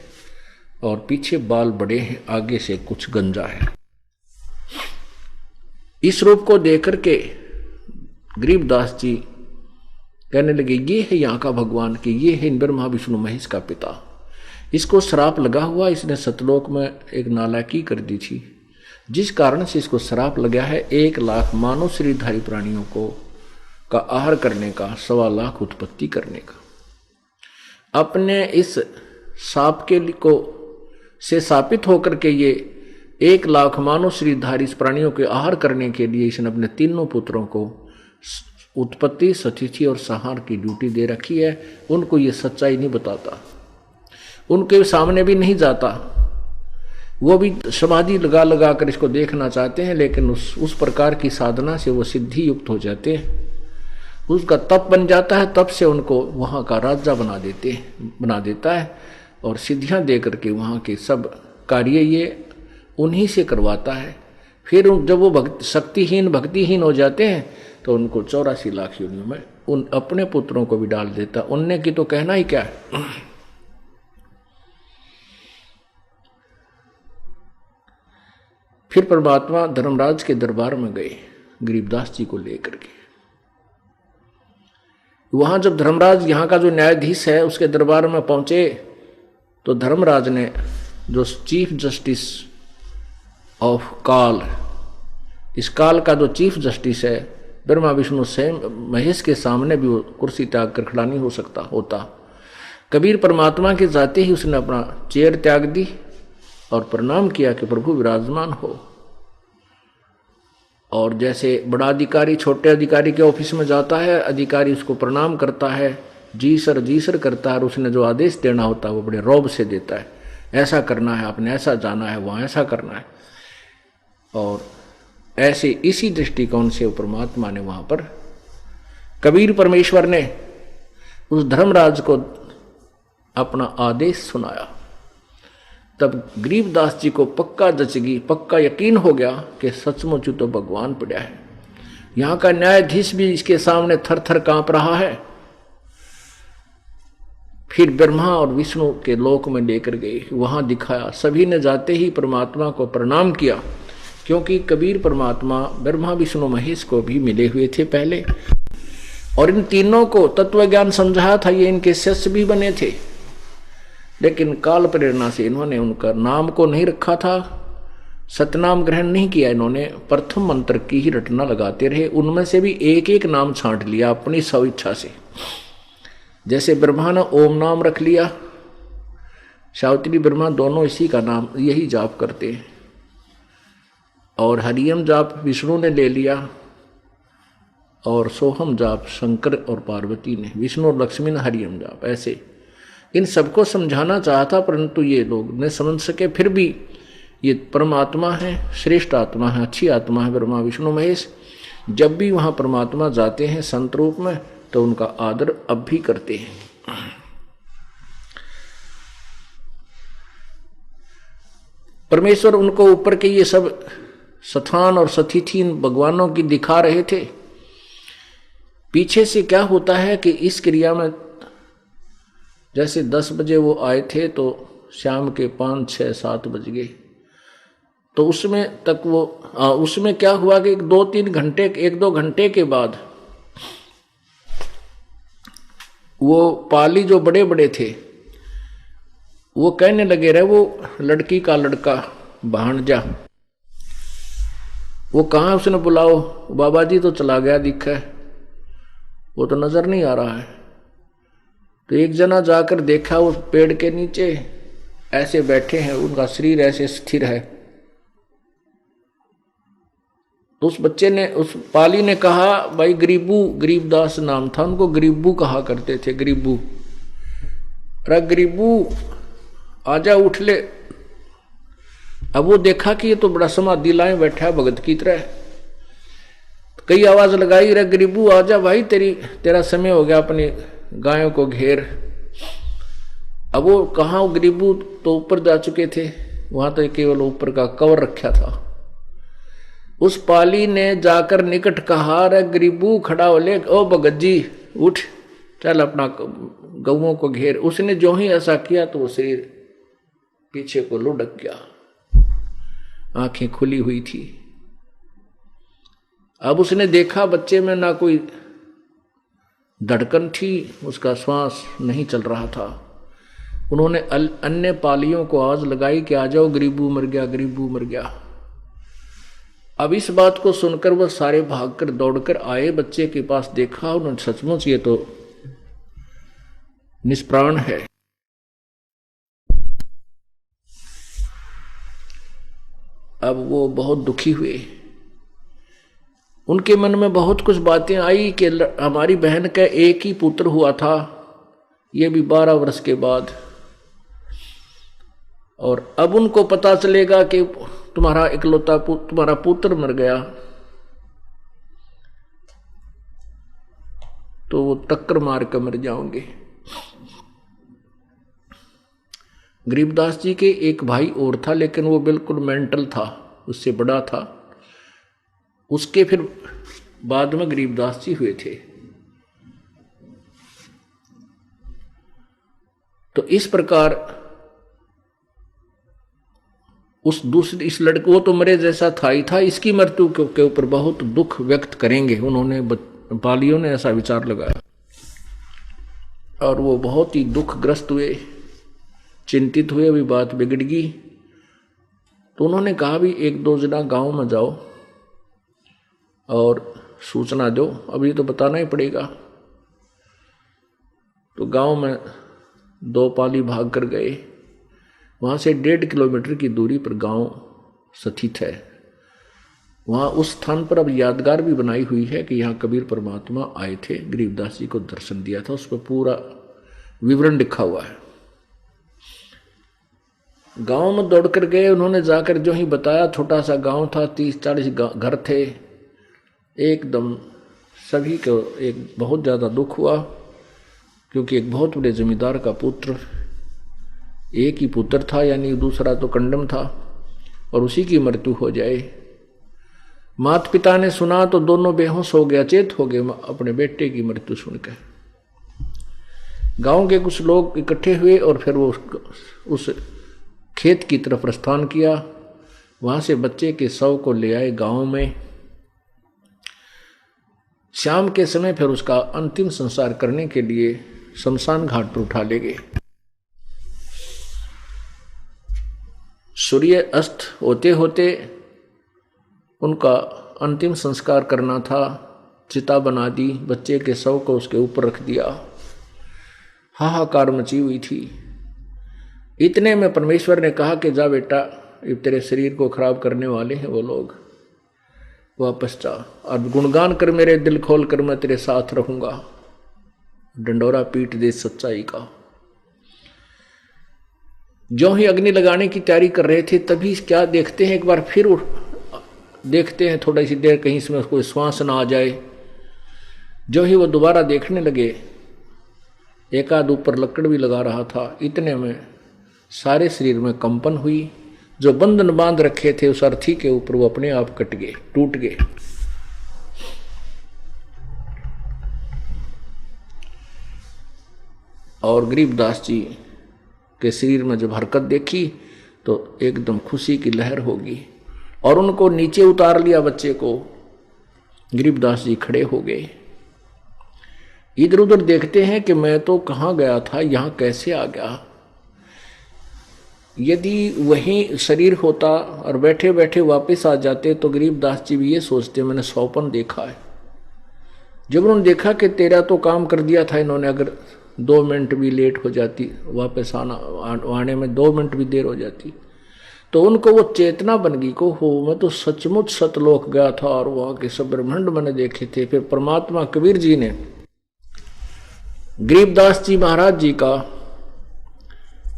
और पीछे बाल बड़े हैं, आगे से कुछ गंजा है। इस रूप को देख करके गरीबदास जी कहने लगे ये है यहाँ का भगवान, कि ये है ब्रह्मा विष्णु महेश का पिता। इसको श्राप लगा हुआ, इसने सतलोक में एक नालायकी कर दी थी, जिस कारण से इसको श्राप लगा है 1 लाख मानव शरीरधारी प्राणियों को का आहार करने का, 1.25 लाख उत्पत्ति करने का। अपने इस साप के को से स्थापित होकर के ये 1 लाख मानव शरीरधारी प्राणियों के आहार करने के लिए इसने अपने तीनों पुत्रों को उत्पत्ति, सतिथि और संहार की ड्यूटी दे रखी है। उनको ये सच्चाई नहीं बताता, उनके सामने भी नहीं जाता। वो भी समाधि लगा लगा कर इसको देखना चाहते हैं, लेकिन उस प्रकार की साधना से वो सिद्धि युक्त हो जाते हैं, उसका तप बन जाता है, तब से उनको वहाँ का राजा बना देता है और सिद्धियाँ दे करके वहाँ के सब कार्य ये उन्हीं से करवाता है। फिर जब वो भक्तिहीन हो जाते हैं तो उनको 84 लाख योनियों में उन अपने पुत्रों को भी डाल देता। उनने की तो कहना ही क्या है। फिर परमात्मा धर्मराज के दरबार में गए गरीबदास जी को लेकर के। वहां जब धर्मराज यहाँ का जो न्यायाधीश है उसके दरबार में पहुंचे तो धर्मराज ने जो चीफ जस्टिस ऑफ काल, इस काल का जो चीफ जस्टिस है, ब्रह्मा विष्णु महेश के सामने भी वो कुर्सी त्याग कर खड़ा नहीं होता। कबीर परमात्मा के जाते ही उसने अपना चेयर त्याग दी और प्रणाम किया कि प्रभु विराजमान हो। और जैसे बड़ा अधिकारी छोटे अधिकारी के ऑफिस में जाता है, अधिकारी उसको प्रणाम करता है, जी सर करता है, और उसने जो आदेश देना होता है वो बड़े रौब से देता है, ऐसा करना है, आपने ऐसा जाना है, वहाँ ऐसा करना है। और ऐसे इसी दृष्टिकोण से परमात्मा ने वहाँ पर कबीर परमेश्वर ने उस धर्मराज को अपना आदेश सुनाया। तब गरीबदास जी को पक्का यकीन हो गया कि सचमुच तो भगवान पड़ा है। यहाँ का न्यायाधीश भी इसके सामने थर थर कांप रहा है। फिर ब्रह्मा और विष्णु के लोक में लेकर गए, वहां दिखाया। सभी ने जाते ही परमात्मा को प्रणाम किया, क्योंकि कबीर परमात्मा ब्रह्मा विष्णु महेश को भी मिले हुए थे पहले, और इन तीनों को तत्व ज्ञान समझाया था। ये इनके शिष्य भी बने थे, लेकिन काल प्रेरणा से इन्होंने उनका नाम को नहीं रखा था, सतनाम ग्रहण नहीं किया। इन्होंने प्रथम मंत्र की ही रटना लगाते रहे। उनमें से भी एक एक नाम छांट लिया अपनी स्वेच्छा से। जैसे ब्रह्मा ने ओम नाम रख लिया, सावित्री ब्रह्मा दोनों इसी का नाम यही जाप करते हैं। और हरियम जाप विष्णु ने ले लिया, और सोहम जाप शंकर और पार्वती ने, विष्णु और लक्ष्मी ने हरियम जाप। ऐसे इन सबको समझाना चाहता, परंतु ये लोग न समझ सके। फिर भी ये परमात्मा है, श्रेष्ठ आत्मा है, अच्छी आत्मा है ब्रह्मा विष्णु महेश। जब भी वहाँ परमात्मा जाते हैं संत रूप में तो उनका आदर अब भी करते हैं। परमेश्वर उनको ऊपर के ये सब स्थान और सतिथि भगवानों की दिखा रहे थे। पीछे से क्या होता है कि इस क्रिया में जैसे 10 बजे वो आए थे तो शाम के 5, 6, 7 बज गए। तो उसमें तक वो उसमें क्या हुआ कि 1-2 घंटे के बाद वो पाली जो बड़े बड़े थे वो कहने लगे रहे, वो लड़की का लड़का भांजा, वो कहाँ, उसने बुलाओ। बाबा जी तो चला गया दिखा है, वो तो नजर नहीं आ रहा है। तो एक जना जाकर देखा, उस पेड़ के नीचे ऐसे बैठे हैं, उनका शरीर ऐसे स्थिर है। तो उस बच्चे ने, उस पाली ने कहा, भाई गरीबदास नाम था, उनको गरीबू कहा करते थे, गरीबू, अरे गरीबू आजा उठ ले। अब वो देखा कि ये तो बड़ा समाधि लाए बैठा है भगत की तरह। कई आवाज लगाई, रे गरीबू आजा भाई, तेरा समय हो गया, अपनी गायों को घेर। अब वो कहाँ, गरीबू तो ऊपर जा चुके थे, वहां तो केवल ऊपर का कवर रखा था। उस पाली ने जाकर निकट कहा, रे गरीबू खड़ा हो ले, ओ भगत जी उठ, चल अपना गऊओं को घेर। उसने जो ही ऐसा किया तो वो शरीर पीछे को लुढ़क गया, आंखें खुली हुई थी। अब उसने देखा बच्चे में ना कोई धड़कन थी, उसका श्वास नहीं चल रहा था। उन्होंने अन्य पालियों को आवाज लगाई कि आ जाओ, गरीबू मर गया, गरीबू मर गया। अब इस बात को सुनकर वह सारे भागकर दौड़कर आए, बच्चे के पास देखा, उन्होंने सचमुच ये तो निष्प्राण है। अब वो बहुत दुखी हुए, उनके मन में बहुत कुछ बातें आई कि हमारी बहन का एक ही पुत्र हुआ था, ये भी 12 वर्ष के बाद, और अब उनको पता चलेगा कि तुम्हारा इकलौता तुम्हारा पुत्र मर गया, तो वो टक्कर मार कर मर जाओगे। गरीबदास जी के एक भाई और था, लेकिन वो बिल्कुल मेंटल था, उससे बड़ा था। उसके फिर बाद में गरीबदास जी हुए थे। तो इस प्रकार उस दूसरे इस लड़के, वो तो मरे जैसा था ही था, इसकी मृत्यु के ऊपर बहुत दुख व्यक्त करेंगे, उन्होंने पालियों ने ऐसा विचार लगाया। और वो बहुत ही दुखग्रस्त हुए, चिंतित हुए, अभी बात बिगड़ गई। तो उन्होंने कहा भी 1-2 जना गांव में जाओ और सूचना दो, अभी तो बताना ही पड़ेगा। तो गांव में 2 पाली भाग कर गए। वहां से 1.5 किलोमीटर की दूरी पर गांव स्थित है। वहां उस स्थान पर अब यादगार भी बनाई हुई है कि यहाँ कबीर परमात्मा आए थे, गरीबदास जी को दर्शन दिया था, उस पर पूरा विवरण लिखा हुआ है। गांव में दौड़ कर गए, उन्होंने जाकर जो ही बताया, छोटा सा गांव था, 30-40 घर थे। एकदम सभी को एक बहुत ज़्यादा दुख हुआ, क्योंकि एक बहुत बड़े जमींदार का पुत्र, एक ही पुत्र था, यानी दूसरा तो कंडम था, और उसी की मृत्यु हो जाए। माता पिता ने सुना तो दोनों बेहोश हो गया, चेत हो गए अपने बेटे की मृत्यु सुनकर। गांव के कुछ लोग इकट्ठे हुए और फिर वो उस खेत की तरफ प्रस्थान किया। वहां से बच्चे के शव को ले आए गांव में। शाम के समय फिर उसका अंतिम संस्कार करने के लिए शमशान घाट पर उठा ले गए। सूर्य अस्त होते होते उनका अंतिम संस्कार करना था। चिता बना दी, बच्चे के शव को उसके ऊपर रख दिया। हाहाकार मची हुई थी। इतने में परमेश्वर ने कहा कि जा बेटा, ये तेरे शरीर को खराब करने वाले हैं वो लोग, वापस जा और गुणगान कर, मेरे दिल खोल कर, मैं तेरे साथ रहूंगा। डंडोरा पीट दे सच्चाई का। जो ही अग्नि लगाने की तैयारी कर रहे थे, तभी क्या देखते हैं, एक बार फिर देखते हैं, थोड़ी सी देर कहीं इसमें कोई श्वास ना आ जाए। जो ही वो दोबारा देखने लगे, एक आध ऊपर लकड़ भी लगा रहा था। इतने में सारे शरीर में कंपन हुई। जो बंधन बांध रखे थे उस अर्थी के ऊपर, वो अपने आप कट गए, टूट गए। और गरीबदास जी के शरीर में जब हरकत देखी तो एकदम खुशी की लहर होगी, और उनको नीचे उतार लिया बच्चे को। गरीबदास जी खड़े हो गए, इधर उधर देखते हैं कि मैं तो कहाँ गया था, यहाँ कैसे आ गया। यदि वही शरीर होता और बैठे बैठे वापस आ जाते तो गरीबदास जी भी ये सोचते, मैंने स्वप्न देखा है। जब उन्होंने देखा कि तेरा तो काम कर दिया था इन्होंने, अगर 2 मिनट भी लेट हो जाती, वापस आने में 2 मिनट भी देर हो जाती, तो उनको वो चेतना बन गई को हो, मैं तो सचमुच सतलोक गया था और वहाँ के सब ब्रह्मांड मैंने देखे थे। फिर परमात्मा कबीर जी ने गरीबदास जी महाराज जी का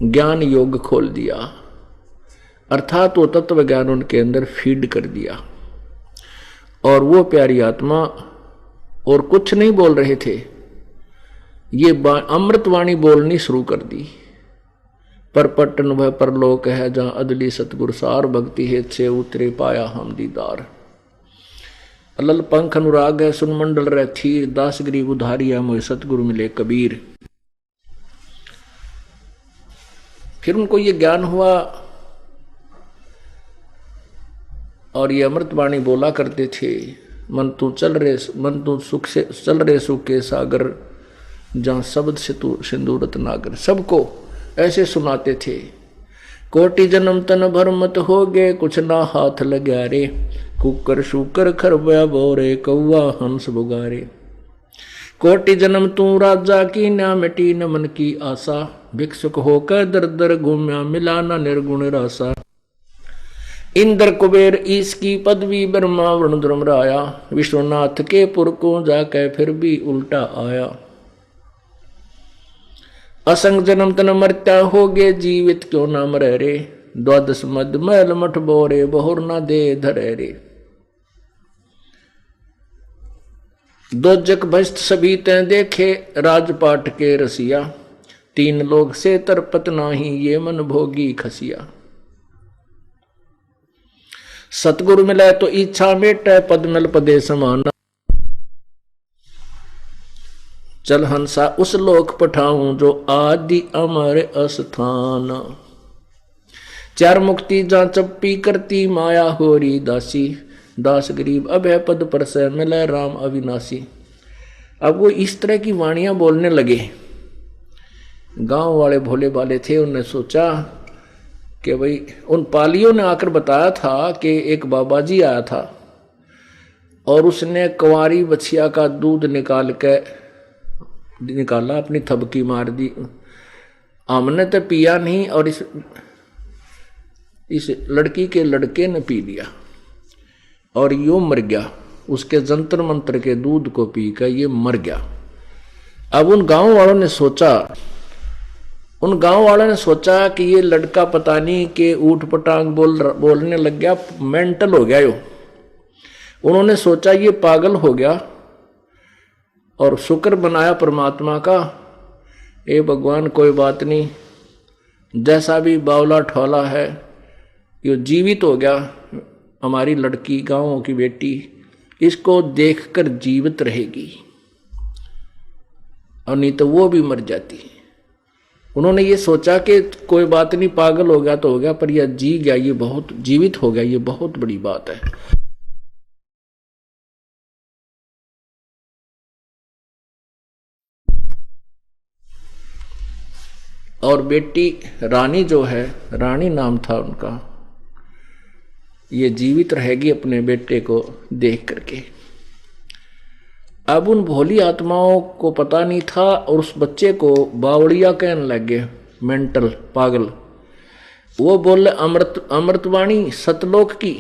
ज्ञान योग खोल दिया, अर्थात वो तत्व ज्ञान उनके अंदर फीड कर दिया। और वो प्यारी आत्मा और कुछ नहीं बोल रहे थे, ये अमृतवाणी बोलनी शुरू कर दी। पर पटन वह परलोक है जहाँ अदली सतगुर सार, भक्ति हेत से उतरे पाया हम दीदार। अलल पंख अनुराग है सुन मंडल रह थीर, दास गरीब उधारिया मोह सतगुरु मिले कबीर। फिर उनको ये ज्ञान हुआ और ये अमृतवाणी बोला करते थे, मन तू सुख से चल रे सुख के सागर, जहाँ शब्द से तू सिंदूरत नागर। सबको ऐसे सुनाते थे। कोटि जन्म तन भर मत हो गए, कुछ ना हाथ लग्या रे, कुकर शुकर खरबया बोरे, कौआ हंस बुगारे। कोटि जन्म तू राजा की, ना मिटी न मन की आशा, भिक्षुक होकर दर दर घूम्या, मिला न निर्गुण रासा। इंद्र कुबेर ईश की पदवी, ब्रह्मा वरुण धर्मराया, विश्वनाथ के पुर को जाके फिर भी उल्टा आया। असंग जन्म तन मरता हो गए, जीवित क्यों ना मरे रे, द्वादश मद मैल मठ बोरे, बहुर ना दे धरे रे। दोजक भस्त सभी तैं देखे, राजपाट के रसिया, तीन लोग से तरपत नाही, ये मन भोगी खसिया। सतगुरु मिले तो इच्छा मेटे, पद मिल पदे समाना, चल हंसा उस लोक पठाऊं, जो आदि अमर अस्थान। चार मुक्ति जा चप्पी करती, माया होरी दासी, दास गरीब अभय पद पर से मिले राम अविनाशी। अब वो इस तरह की वाणियां बोलने लगे। गांव वाले भोले भाले थे, उन्होंने सोचा कि भाई, उन पालियों ने आकर बताया था कि एक बाबा जी आया था और उसने कुंवारी बछिया का दूध निकाला, अपनी थबकी मार दी। हमने तो पिया नहीं और इस लड़की के लड़के ने पी लिया और यो मर गया। उसके जंतर मंत्र के दूध को पी कर ये मर गया। अब उन गांव वालों ने सोचा कि ये लड़का पता नहीं कि ऊट पटांग बोलने लग गया, मेंटल हो गया यो। उन्होंने सोचा ये पागल हो गया और शुक्र बनाया परमात्मा का, ए भगवान कोई बात नहीं, जैसा भी बावला ठोला है ये जीवित हो गया, हमारी लड़की गांवों की बेटी इसको देखकर जीवित रहेगी और नहीं तो वो भी मर जाती। उन्होंने ये सोचा कि कोई बात नहीं, पागल हो गया तो हो गया, पर यह जी गया, ये बहुत जीवित हो गया, ये बहुत बड़ी बात है। और बेटी रानी जो है, रानी नाम था उनका, ये जीवित रहेगी अपने बेटे को देख करके। अब उन भोली आत्माओं को पता नहीं था और उस बच्चे को बावड़िया कहने लग गए, मेंटल, पागल। वो बोले अमृतवाणी सतलोक की,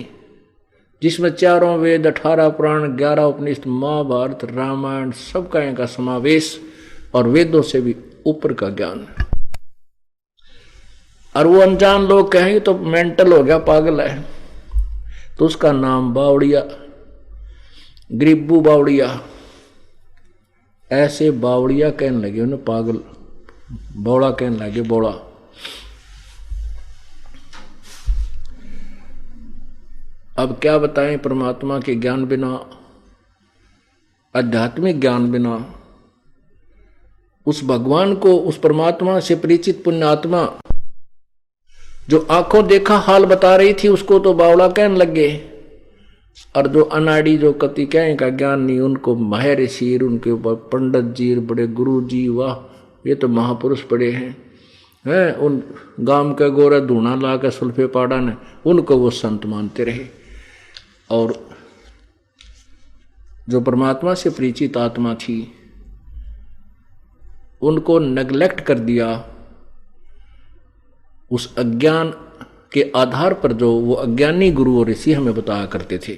जिसमें 4 वेद, 18 पुराण, 11 उपनिषद, महाभारत, रामायण सब का समावेश और वेदों से भी ऊपर का ज्ञान। और वो अनजान लोग कहेंगे तो मेंटल हो गया, पागल है, तो उसका नाम बावड़िया, गरीबू बावड़िया, ऐसे बावड़िया कहने लगे उन्हें, पागल, बौड़ा कहने लगे, बौड़ा। अब क्या बताएं, परमात्मा के ज्ञान बिना, आध्यात्मिक ज्ञान बिना, उस भगवान को, उस परमात्मा से परिचित पुण्यात्मा जो आंखों देखा हाल बता रही थी, उसको तो बावड़ा कहने लगे। और जो अनाड़ी, जो कति कहें का ज्ञान नहीं, उनको माहिर शीर, उनके ऊपर पंडित जी, बड़े गुरु जी, वाह, ये तो महापुरुष पड़े हैं। उन गांव के गोरा धूना ला के सुल्फे पाड़ा ने, उनको वो संत मानते रहे। और जो परमात्मा से परिचित आत्मा थी, उनको नेग्लेक्ट कर दिया। उस अज्ञान के आधार पर जो वो अज्ञानी गुरु और ऋषि हमें बताया करते थे।